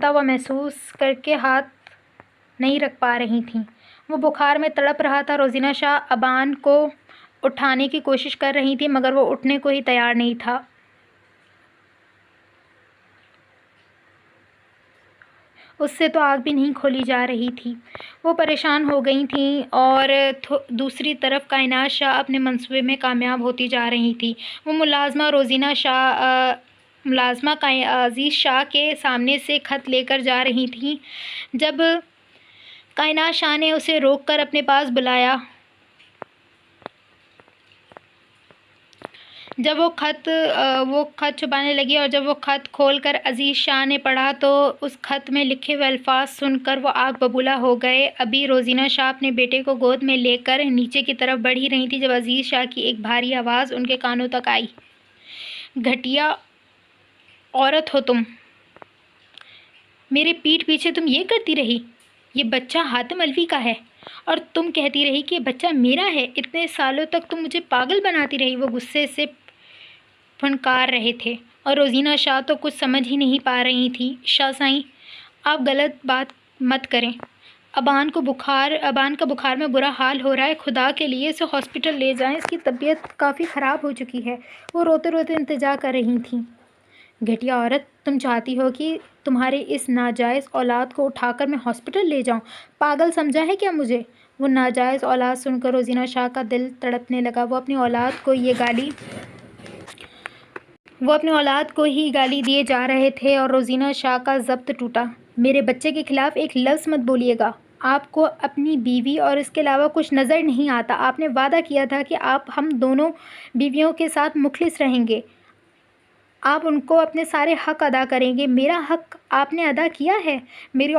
ہوا محسوس کر کے ہاتھ نہیں رکھ پا رہی تھیں۔ وہ بخار میں تڑپ رہا تھا۔ روزینہ شاہ ابان کو اٹھانے کی کوشش کر رہی تھیں، مگر وہ اٹھنے کو ہی تیار نہیں تھا۔ اس سے تو آنکھ بھی نہیں کھولی جا رہی تھی۔ وہ پریشان ہو گئی تھیں، اور دوسری طرف کائنات شاہ اپنے منصوبے میں کامیاب ہوتی جا رہی تھی۔ وہ ملازمہ عزیز شاہ کے سامنے سے خط لے کر جا رہی تھیں جب کائنات شاہ نے اسے روک کر اپنے پاس بلایا۔ جب وہ خط چھپانے لگی اور جب وہ خط کھول کر عزیز شاہ نے پڑھا تو اس خط میں لکھے ہوئے الفاظ سن کر وہ آگ ببولا ہو گئے۔ ابھی روزینہ شاہ اپنے بیٹے کو گود میں لے کر نیچے کی طرف بڑھ ہی رہی تھی جب عزیز شاہ کی ایک بھاری آواز ان کے کانوں تک آئی۔ گھٹیا عورت ہو تم! میرے پیٹھ پیچھے تم یہ کرتی رہی؟ یہ بچہ حاتم علوی کا ہے، اور تم کہتی رہی کہ یہ بچہ میرا ہے۔ اتنے سالوں تک تم مجھے پاگل بناتی رہی۔ وہ غصے سے پھنکار رہے تھے، اور روزینہ شاہ تو کچھ سمجھ ہی نہیں پا رہی تھیں۔ شاہ سائیں، آپ غلط بات مت کریں۔ ابان کا بخار میں برا حال ہو رہا ہے، خدا کے لیے اسے ہاسپٹل لے جائیں، اس کی طبیعت کافی خراب ہو چکی ہے۔ وہ روتے روتے التجا کر رہی تھیں۔ گھٹیا عورت! تم چاہتی ہو کہ تمہارے اس ناجائز اولاد کو اٹھا کر میں ہاسپٹل لے جاؤں؟ پاگل سمجھا ہے کیا مجھے؟ وہ ناجائز اولاد سن کر روزینہ شاہ کا دل تڑپنے لگا۔ وہ اپنی اولاد کو ہی گالی دیے جا رہے تھے، اور روزینہ شاہ کا ضبط ٹوٹا۔ میرے بچے کے خلاف ایک لفظ مت بولیے گا۔ آپ کو اپنی بیوی اور اس کے علاوہ کچھ نظر نہیں آتا؟ آپ نے وعدہ کیا تھا کہ آپ ہم دونوں بیویوں کے ساتھ مخلص رہیں گے، آپ ان کو اپنے سارے حق ادا کریں گے۔ میرا حق آپ نے ادا کیا ہے۔ میری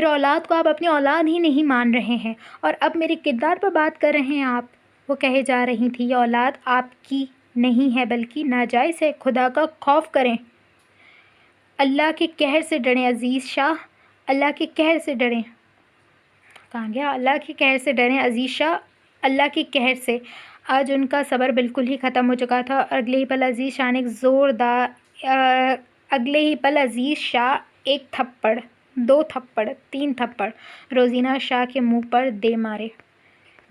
اولاد کو آپ اپنی اولاد ہی نہیں مان رہے ہیں، اور اب میرے کردار پر بات کر رہے ہیں آپ۔ وہ کہے جا رہی تھی، یہ اولاد آپ کی نہیں ہے بلکہ ناجائز ہے۔ خدا کا خوف کریں، اللہ کے قہر سے ڈریں عزیز شاہ، اللہ کے قہر سے ڈریں۔ کہاں گیا؟ اللہ کے قہر سے ڈریں عزیز شاہ، اللہ کے قہر سے۔ آج ان کا صبر بالکل ہی ختم ہو چکا تھا، اور اگلے ہی پل عزیز شاہ ایک تھپڑ، 2 تھپڑ، 3 تھپڑ روزینہ شاہ کے منہ پر دے مارے۔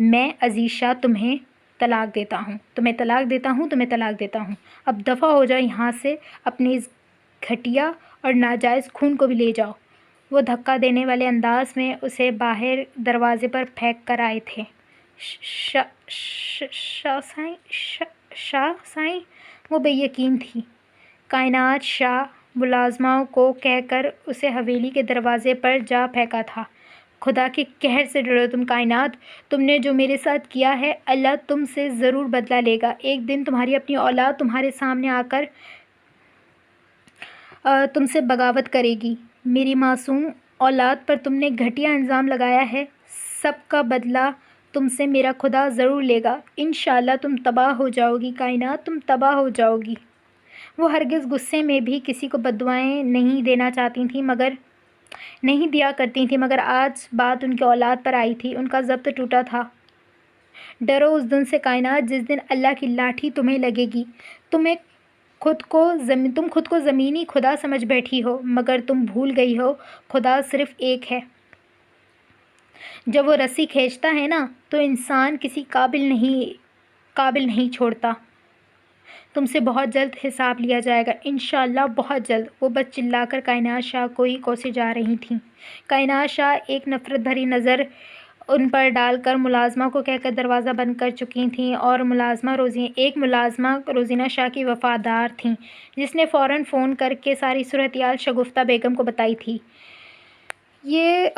میں عزیز شاہ تمہیں طلاق دیتا ہوں، تمہیں طلاق دیتا ہوں، تمہیں طلاق دیتا ہوں۔ اب دفع ہو جاؤ یہاں سے، اپنے اس گھٹیا اور ناجائز خون کو بھی لے جاؤ۔ وہ دھکا دینے والے انداز میں اسے باہر دروازے پر پھینک کر آئے تھے۔ شاہ سائیں! وہ بے یقین تھی۔ کائنات شاہ ملازمہ کو کہہ کر اسے حویلی کے دروازے پر جا پھینکا تھا۔ خدا کے قہر سے ڈرو تم کائنات! تم نے جو میرے ساتھ کیا ہے، اللہ تم سے ضرور بدلہ لے گا۔ ایک دن تمہاری اپنی اولاد تمہارے سامنے آ کر تم سے بغاوت کرے گی۔ میری معصوم اولاد پر تم نے گھٹیا الزام لگایا ہے، سب کا بدلہ تم سے میرا خدا ضرور لے گا۔ انشاءاللہ تم تباہ ہو جاؤ گی کائنات، تم تباہ ہو جاؤ گی۔ وہ ہرگز غصے میں بھی کسی کو بددعائیں نہیں دینا چاہتی تھیں، مگر نہیں دیا کرتی تھیں، مگر آج بات ان کی اولاد پر آئی تھی، ان کا ضبط ٹوٹا تھا۔ ڈرو اس دن سے کائنات جس دن اللہ کی لاٹھی تمہیں لگے گی۔ تم خود کو زمینی خدا سمجھ بیٹھی ہو، مگر تم بھول گئی ہو خدا صرف ایک ہے۔ جب وہ رسی کھینچتا ہے نا تو انسان کسی قابل نہیں چھوڑتا۔ تم سے بہت جلد حساب لیا جائے گا، انشاءاللہ بہت جلد۔ وہ بس چلا کر کائنات شاہ کو ہی کوسے جا رہی تھیں۔ کائنات شاہ ایک نفرت بھری نظر ان پر ڈال کر ملازمہ کو کہہ کر دروازہ بند کر چکی تھیں، اور ایک ملازمہ روزینہ شاہ کی وفادار تھیں، جس نے فوراً فون کر کے ساری صورتحال شگفتہ بیگم کو بتائی تھی۔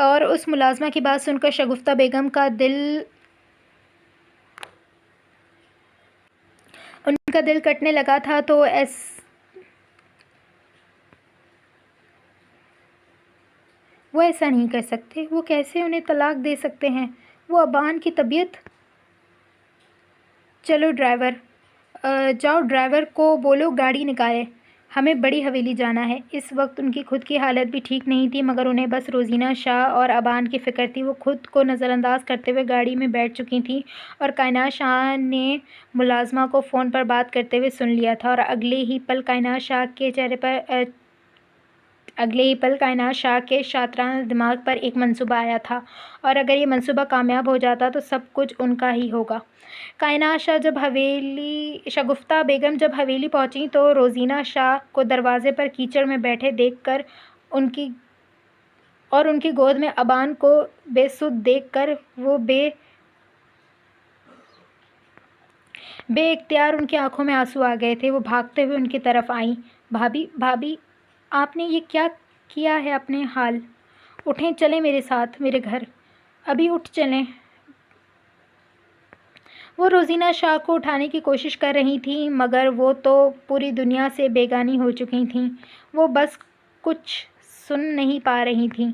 اور اس ملازمہ کی بات سن کر شگفتہ بیگم کا دل کٹنے لگا تھا تو وہ ایسا نہیں کر سکتے، وہ کیسے انہیں طلاق دے سکتے ہیں؟ وہ ابان کی طبیعت… چلو جاؤ ڈرائیور کو بولو گاڑی نکالے، ہمیں بڑی حویلی جانا ہے۔ اس وقت ان کی خود کی حالت بھی ٹھیک نہیں تھی، مگر انہیں بس روزینہ شاہ اور ابان کی فکر تھی۔ وہ خود کو نظر انداز کرتے ہوئے گاڑی میں بیٹھ چکی تھیں، اور کائنات شاہ نے ملازمہ کو فون پر بات کرتے ہوئے سن لیا تھا، اور اگلے ہی پل کائنات شاہ کے شاطرانہ دماغ پر ایک منصوبہ آیا تھا، اور اگر یہ منصوبہ کامیاب ہو جاتا تو سب کچھ ان کا ہی ہوگا۔ شگفتہ بیگم جب حویلی پہنچی تو روزینہ شاہ کو دروازے پر کیچڑ میں بیٹھے دیکھ کر اور ان کی گود میں ابان کو بے سدھ دیکھ کر وہ بے اختیار ان کی آنکھوں میں آنسو آ گئے تھے۔ وہ بھاگتے ہوئے ان کی طرف آئیں۔ بھابی، آپ نے یہ کیا کیا ہے اپنے حال؟ اٹھیں، چلیں میرے ساتھ میرے گھر، ابھی اٹھ چلیں۔ وہ روزینہ شاہ کو اٹھانے کی کوشش کر رہی تھیں، مگر وہ تو پوری دنیا سے بیگانی ہو چکی تھیں۔ وہ بس کچھ سن نہیں پا رہی تھیں،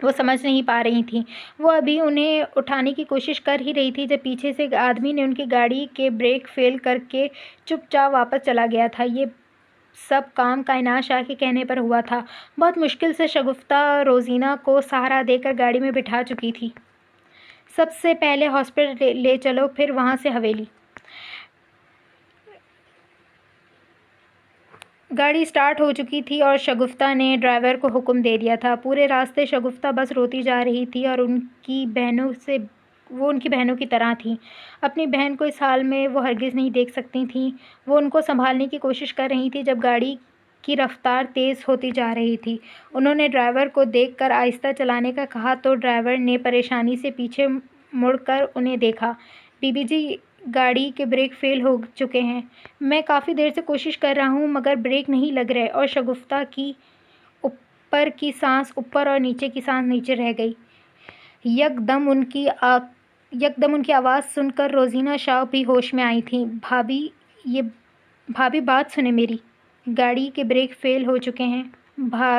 وہ سمجھ نہیں پا رہی تھیں۔ وہ ابھی انہیں اٹھانے کی کوشش کر ہی رہی تھی جب پیچھے سے ایک آدمی نے ان کی گاڑی کے بریک فیل کر کے چپ چاپ واپس چلا گیا تھا۔ یہ سب کام کائنات شاہ کے کہنے پر ہوا تھا۔ بہت مشکل سے شگفتہ روزینہ کو سہارا دے کر گاڑی میں بٹھا چکی تھی۔ سب سے پہلے ہاسپٹل لے چلو، پھر وہاں سے حویلی۔ گاڑی اسٹارٹ ہو چکی تھی اور شگفتہ نے ڈرائیور کو حکم دے دیا تھا۔ پورے راستے شگفتہ بس روتی جا رہی تھی، اور وہ ان کی بہنوں کی طرح تھیں۔ اپنی بہن کو اس حال میں وہ ہرگز نہیں دیکھ سکتی تھیں۔ وہ ان کو سنبھالنے کی کوشش کر رہی تھیں جب گاڑی کی رفتار تیز ہوتی جا رہی تھی۔ انہوں نے ڈرائیور کو دیکھ کر آہستہ چلانے کا کہا تو ڈرائیور نے پریشانی سے پیچھے مڑ کر انہیں دیکھا۔ بی بی جی، گاڑی کے بریک فیل ہو چکے ہیں۔ میں کافی دیر سے کوشش کر رہا ہوں مگر بریک نہیں لگ رہے۔ اور شگفتہ کی اوپر کی سانس اوپر اور نیچے کی سانس نیچے رہ گئی۔ یک دم ان کی آواز سن کر روزینہ شاہ بھی ہوش میں آئی تھیں۔ بھابی بات سنیں میری، گاڑی کے بریک فیل ہو چکے ہیں۔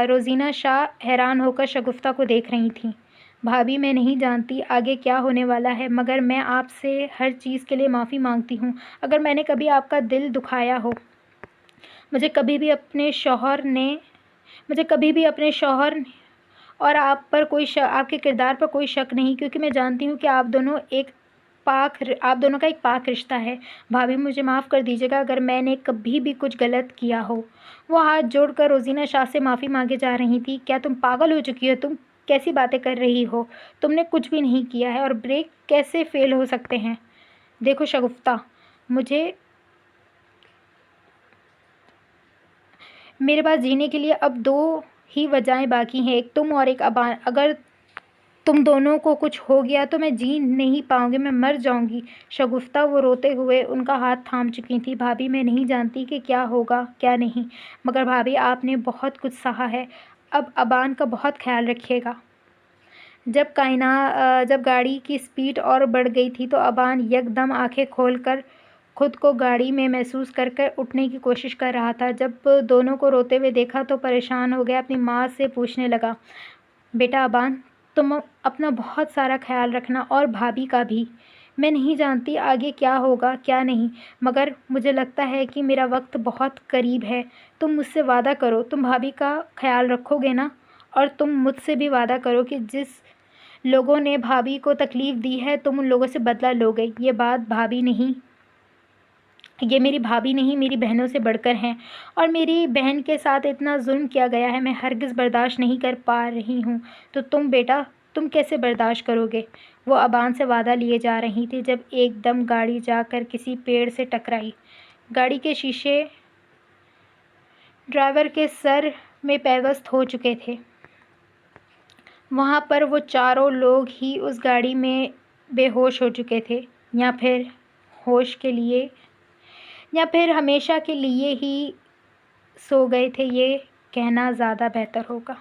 روزینہ شاہ حیران ہو کر شگفتہ کو دیکھ رہی تھیں۔ بھابی، میں نہیں جانتی آگے کیا ہونے والا ہے، مگر میں آپ سے ہر چیز کے لیے معافی مانگتی ہوں۔ اگر میں نے کبھی آپ کا دل دکھایا ہو، مجھے کبھی بھی اپنے شوہر اور آپ کے کردار پر کوئی شک نہیں، کیونکہ میں جانتی ہوں کہ آپ دونوں کا ایک پاک رشتہ ہے۔ بھابی، مجھے معاف کر دیجیے گا اگر میں نے کبھی بھی کچھ غلط کیا ہو۔ وہ ہاتھ جوڑ کر روزینہ شاہ سے معافی مانگے جا رہی تھی۔ کیا تم پاگل ہو چکی ہو؟ تم کیسی باتیں کر رہی ہو؟ تم نے کچھ بھی نہیں کیا ہے، اور بریک کیسے فیل ہو سکتے ہیں؟ دیکھو شگفتہ، میرے پاس جینے کے لیے اب 2 ہی وجہیں باقی ہیں، ایک تم اور ایک ابان۔ اگر تم دونوں کو کچھ ہو گیا تو میں جی نہیں پاؤں گی، میں مر جاؤں گی۔ شگفتہ وہ روتے ہوئے ان کا ہاتھ تھام چکی تھیں۔ بھابی، میں نہیں جانتی کہ کیا ہوگا کیا نہیں، مگر بھابی آپ نے بہت کچھ سہا ہے، اب ابان کا بہت خیال رکھیے گا۔ جب گاڑی کی سپیڈ اور بڑھ گئی تھی تو ابان یک دم آنکھیں کھول کر خود کو گاڑی میں محسوس کر اٹھنے کی کوشش کر رہا تھا۔ جب دونوں کو روتے ہوئے دیکھا تو پریشان ہو گیا۔ اپنی ماں سے پوچھنے لگا، بیٹا ابان، تم اپنا بہت سارا خیال رکھنا، اور بھابی کا بھی۔ میں نہیں جانتی آگے کیا ہوگا کیا نہیں، مگر مجھے لگتا ہے کہ میرا وقت بہت قریب ہے۔ تم مجھ سے وعدہ کرو، تم بھابی کا خیال رکھو گے نا؟ اور تم مجھ سے بھی وعدہ کرو کہ جس لوگوں نے بھابھی کو تکلیف دی ہے تم ان لوگوں سے بدلہ لو گے۔ یہ میری بھابھی نہیں، میری بہنوں سے بڑھ کر ہیں، اور میری بہن کے ساتھ اتنا ظلم کیا گیا ہے، میں ہرگز برداشت نہیں کر پا رہی ہوں۔ تو تم بیٹا، تم کیسے برداشت کرو گے؟ وہ ابان سے وعدہ لیے جا رہی تھی جب ایک دم گاڑی جا کر کسی پیڑ سے ٹکرائی۔ گاڑی کے شیشے ڈرائیور کے سر میں پیوست ہو چکے تھے۔ وہاں پر وہ چاروں لوگ ہی اس گاڑی میں بے ہوش ہو چکے تھے، یا پھر ہوش کے لیے یا پھر ہمیشہ کے لیے ہی سو گئے تھے، یہ کہنا زیادہ بہتر ہوگا۔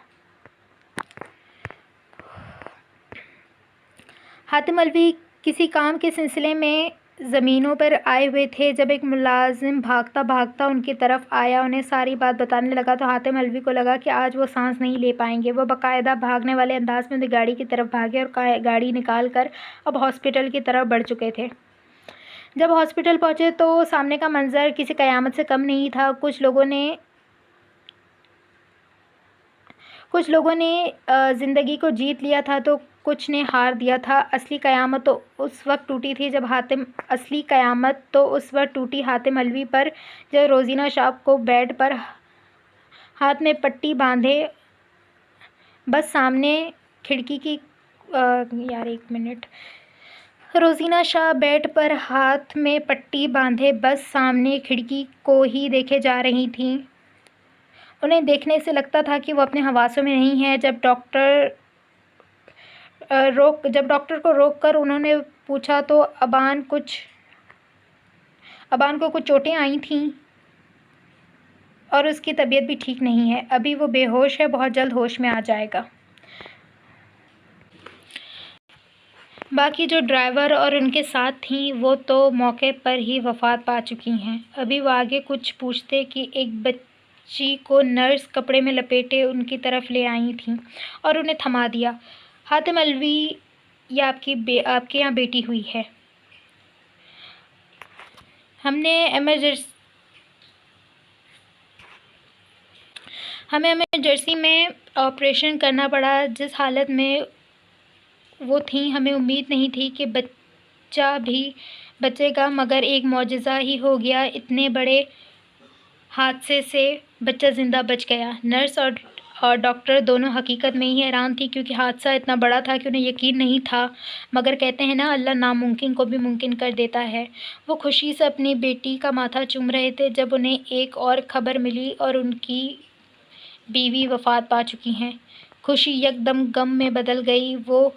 حاتم علوی کسی کام کے سلسلے میں زمینوں پر آئے ہوئے تھے۔ جب ایک ملازم بھاگتا بھاگتا ان کی طرف آیا، انہیں ساری بات بتانے لگا تو حاتم علوی کو لگا کہ آج وہ سانس نہیں لے پائیں گے۔ وہ باقاعدہ بھاگنے والے انداز میں انہیں گاڑی کی طرف بھاگے اور گاڑی نکال کر اب ہاسپٹل کی طرف بڑھ چکے تھے۔ جب ہاسپٹل پہنچے تو سامنے کا منظر کسی قیامت سے کم نہیں تھا۔ کچھ لوگوں نے زندگی کو جیت لیا تھا تو کچھ نے ہار دیا تھا۔ اصلی قیامت تو اس وقت ٹوٹی حاتم علوی پر، جب روزینہ شاہ کو بیڈ پر ہاتھ میں پٹی باندھے بس سامنے کھڑکی کی روزینہ شاہ بیڈ پر ہاتھ میں پٹی باندھے بس سامنے کھڑکی کو ہی دیکھے جا رہی تھیں۔ انہیں دیکھنے سے لگتا تھا کہ وہ اپنے حواسوں میں نہیں ہیں۔ جب ڈاکٹر کو روک کر انہوں نے پوچھا تو ابان کو کچھ چوٹیں آئی تھیں اور اس کی طبیعت بھی ٹھیک نہیں ہے، ابھی وہ بے ہوش ہے، بہت جلد ہوش میں آ جائے گا۔ باقی جو ڈرائیور اور ان کے ساتھ تھیں وہ تو موقع پر ہی وفات پا چکی ہیں۔ ابھی وہ آگے کچھ پوچھتے کہ ایک بچی کو نرس کپڑے میں لپیٹے ان کی طرف لے آئی تھیں اور انہیں تھما دیا۔ حاتم علوی، یہ آپ کے یہاں بیٹی ہوئی ہے، ہمیں ایمرجنسی میں آپریشن کرنا پڑا۔ جس حالت میں وہ تھیں ہمیں امید نہیں تھی کہ بچہ بھی بچے گا، مگر ایک معجزہ ہی ہو گیا، اتنے بڑے حادثے سے بچہ زندہ بچ گیا۔ نرس اور ڈاکٹر دونوں حقیقت میں ہی حیران تھیں کیونکہ حادثہ اتنا بڑا تھا کہ انہیں یقین نہیں تھا، مگر کہتے ہیں نا، اللہ ناممکن کو بھی ممکن کر دیتا ہے۔ وہ خوشی سے اپنی بیٹی کا ماتھا چوم رہے تھے جب انہیں ایک اور خبر ملی اور ان کی بیوی وفات پا چکی ہیں۔ خوشی یکدم غم میں بدل گئی۔ وہ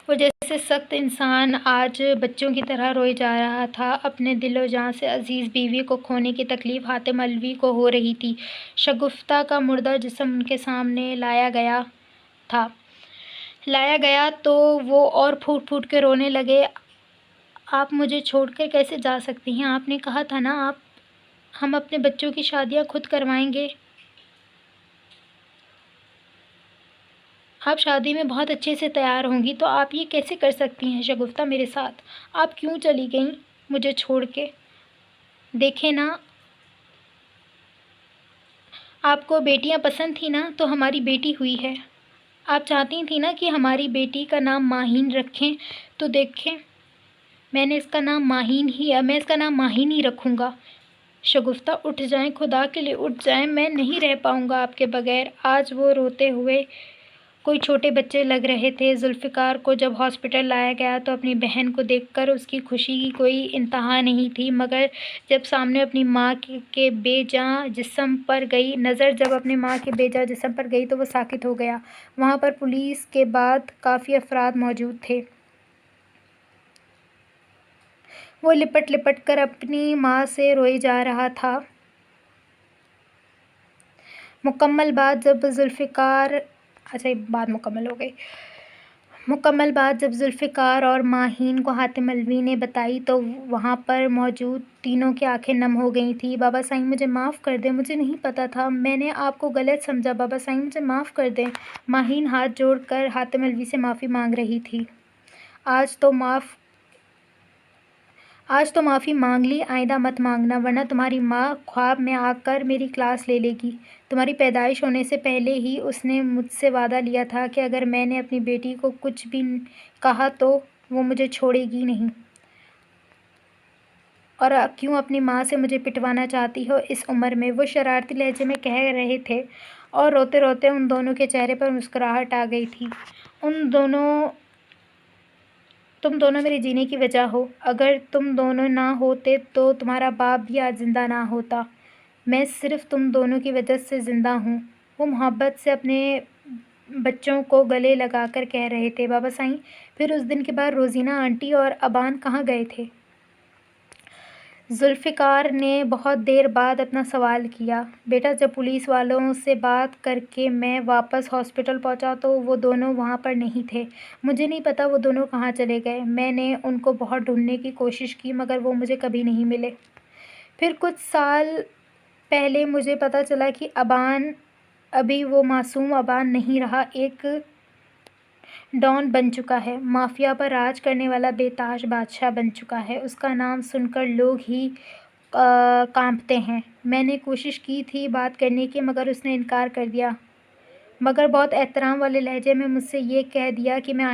جیسے سخت انسان آج بچوں کی طرح روئے جا رہا تھا۔ اپنے دل و جاں سے عزیز بیوی کو کھونے کی تکلیف حاتم علوی کو ہو رہی تھی۔ شگفتہ کا مردہ جسم ان کے سامنے لایا گیا تو وہ اور پھوٹ پھوٹ کے رونے لگے۔ آپ مجھے چھوڑ کر کیسے جا سکتی ہیں؟ آپ نے کہا تھا نا ہم اپنے بچوں کی شادیاں خود کروائیں گے۔ آپ شادی میں بہت اچھے سے تیار ہوں گی، تو آپ یہ کیسے کر سکتی ہیں شگفتہ میرے ساتھ؟ آپ کیوں چلی گئیں مجھے چھوڑ کے؟ دیکھیں نا، آپ کو بیٹیاں پسند تھیں نا، تو ہماری بیٹی ہوئی ہے۔ آپ چاہتی تھیں نا کہ ہماری بیٹی کا نام ماہین رکھیں، تو دیکھیں میں اس کا نام ماہین ہی رکھوں گا۔ شگفتہ اٹھ جائیں، خدا کے لیے اٹھ جائیں، میں نہیں رہ پاؤں گا آپ کے بغیر۔ آج وہ روتے ہوئے کوئی چھوٹے بچے لگ رہے تھے۔ ذوالفقار کو جب ہاسپٹل لایا گیا تو اپنی بہن کو دیکھ کر اس کی خوشی کی کوئی انتہا نہیں تھی، مگر جب سامنے اپنی ماں کے بے جاں جسم پر گئی تو وہ ساکت ہو گیا۔ وہاں پر پولیس کے بعد کافی افراد موجود تھے۔ وہ لپٹ لپٹ کر اپنی ماں سے روئے جا رہا تھا۔ مکمل بات جب ذوالفقار اور ماہین کو حاتم علوی نے بتائی تو وہاں پر موجود تینوں کی آنکھیں نم ہو گئی تھیں۔ بابا صاحب مجھے معاف کر دیں، مجھے نہیں پتہ تھا، میں نے آپ کو غلط سمجھا، بابا صاحب مجھے معاف کر دیں۔ ماہین ہاتھ جوڑ کر حاتم علوی سے معافی مانگ رہی تھی۔ آج تو معافی مانگ لی، آئندہ مت مانگنا، ورنہ تمہاری ماں خواب میں آ کر میری کلاس لے لے گی۔ تمہاری پیدائش ہونے سے پہلے ہی اس نے مجھ سے وعدہ لیا تھا کہ اگر میں نے اپنی بیٹی کو کچھ بھی کہا تو وہ مجھے چھوڑے گی نہیں۔ اور کیوں اپنی ماں سے مجھے پٹوانا چاہتی ہو اس عمر میں؟ وہ شرارتی لہجے میں کہہ رہے تھے اور روتے روتے ان دونوں کے چہرے پر مسکراہٹ آ گئی تھی۔ تم دونوں میرے جینے کی وجہ ہو۔ اگر تم دونوں نہ ہوتے تو تمہارا باپ بھی آج زندہ نہ ہوتا۔ میں صرف تم دونوں کی وجہ سے زندہ ہوں۔ وہ محبت سے اپنے بچوں کو گلے لگا کر کہہ رہے تھے۔ بابا سائیں، پھر اس دن کے بعد روزینہ آنٹی اور ابان کہاں گئے تھے؟ ذوالفقار نے بہت دیر بعد اپنا سوال کیا۔ بیٹا، جب پولیس والوں سے بات کر کے میں واپس ہاسپٹل پہنچا تو وہ دونوں وہاں پر نہیں تھے۔ مجھے نہیں پتا وہ دونوں کہاں چلے گئے۔ میں نے ان کو بہت ڈھونڈنے کی کوشش کی مگر وہ مجھے کبھی نہیں ملے۔ پھر کچھ سال پہلے مجھے پتا چلا کہ ابان ابھی وہ معصوم ابان نہیں رہا، ایک ڈان بن چکا ہے، مافیا پر راج کرنے والا بے تاج بادشاہ بن چکا ہے۔ اس کا نام سن کر لوگ ہی کانپتے ہیں۔ میں نے کوشش کی تھی بات کرنے کی مگر اس نے انکار کر دیا، مگر بہت احترام والے لہجے میں مجھ سے یہ کہہ دیا کہ میں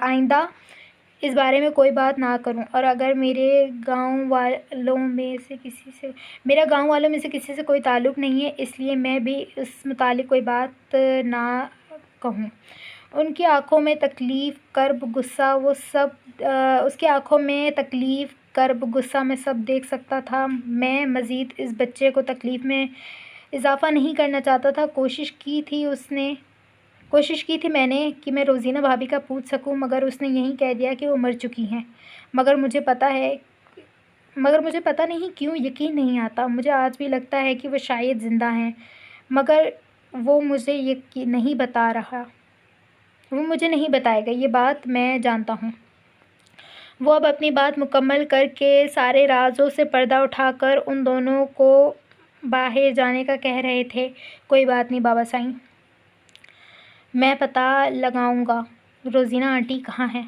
آئندہ اس بارے میں کوئی بات نہ کروں، اور اگر میرا گاؤں والوں میں سے کسی سے کوئی تعلق نہیں ہے اس لیے میں بھی اس متعلق کوئی بات نہ کہوں۔ ان کی آنکھوں میں تکلیف، کرب، غصہ میں سب دیکھ سکتا تھا۔ میں مزید اس بچے کو تکلیف میں اضافہ نہیں کرنا چاہتا تھا۔ کوشش کی تھی میں نے کہ میں روزینہ بھابھی کا پوچھ سکوں مگر اس نے یہی کہہ دیا کہ وہ مر چکی ہیں۔ مگر مجھے پتا نہیں کیوں یقین نہیں آتا۔ مجھے آج بھی لگتا ہے کہ وہ شاید زندہ ہیں، مگر وہ مجھے نہیں بتائے گا، یہ بات میں جانتا ہوں۔ وہ اب اپنی بات مکمل کر کے سارے رازوں سے پردہ اٹھا کر ان دونوں کو باہر جانے کا کہہ رہے تھے۔ کوئی بات نہیں بابا سائیں، میں پتہ لگاؤں گا روزینہ آنٹی کہاں ہیں۔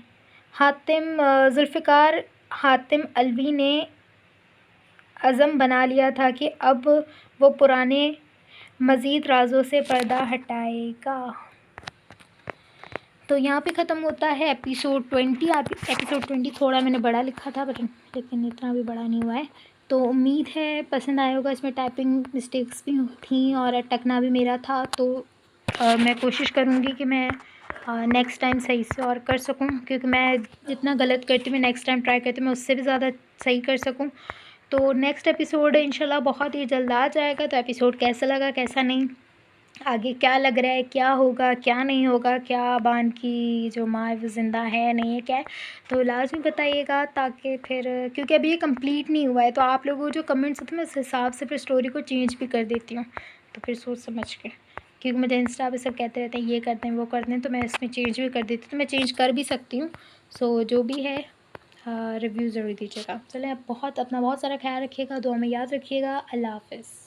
ذوالفقار حاتم علوی نے عزم بنا لیا تھا کہ اب وہ پرانے مزید رازوں سے پردہ ہٹائے گا۔ تو یہاں پہ ختم ہوتا ہے ایپیسوڈ 20۔ ایپیسوڈ 20 تھوڑا میں نے بڑا لکھا تھا لیکن اتنا بھی بڑا نہیں ہوا ہے، تو امید ہے پسند آئے ہوگا۔ اس میں ٹائپنگ مسٹیکس بھی تھیں اور اٹکنا بھی میرا تھا، تو میں کوشش کروں گی کہ میں نیکسٹ ٹائم صحیح سے اور کر سکوں، کیونکہ میں جتنا غلط کرتی ہوں میں نیکسٹ ٹائم ٹرائی کرتی ہوں میں اس سے بھی زیادہ صحیح کر سکوں۔ تو نیکسٹ ایپیسوڈ انشاءاللہ بہت ہی جلد آ جائے گا۔ تو ایپیسوڈ کیسا لگا کیسا نہیں، آگے کیا لگ رہا ہے، کیا ہوگا کیا نہیں ہوگا، کیا ابان کی جو ماں ہے وہ زندہ ہے نہیں ہے کیا ہے، تو لازمی بتائیے گا، تاکہ پھر کیونکہ ابھی یہ کمپلیٹ نہیں ہوا ہے تو آپ لوگوں کو جو کمنٹس ہوتے ہیں میں اس حساب سے پھر اسٹوری کو چینج بھی کر دیتی ہوں، تو پھر سوچ سمجھ کے، کیونکہ مجھے انسٹا پہ سب کہتے رہتے ہیں یہ کرتے ہیں وہ کرتے ہیں، تو میں اس میں چینج بھی کر دیتی ہوں، تو میں چینج کر بھی سکتی ہوں۔ سو جو بھی ہے ریویو ضرور دیجیے گا۔ چلیں اب اپنا بہت سارا خیال رکھیے گا، دعا میں یاد رکھیے گا۔ اللہ حافظ۔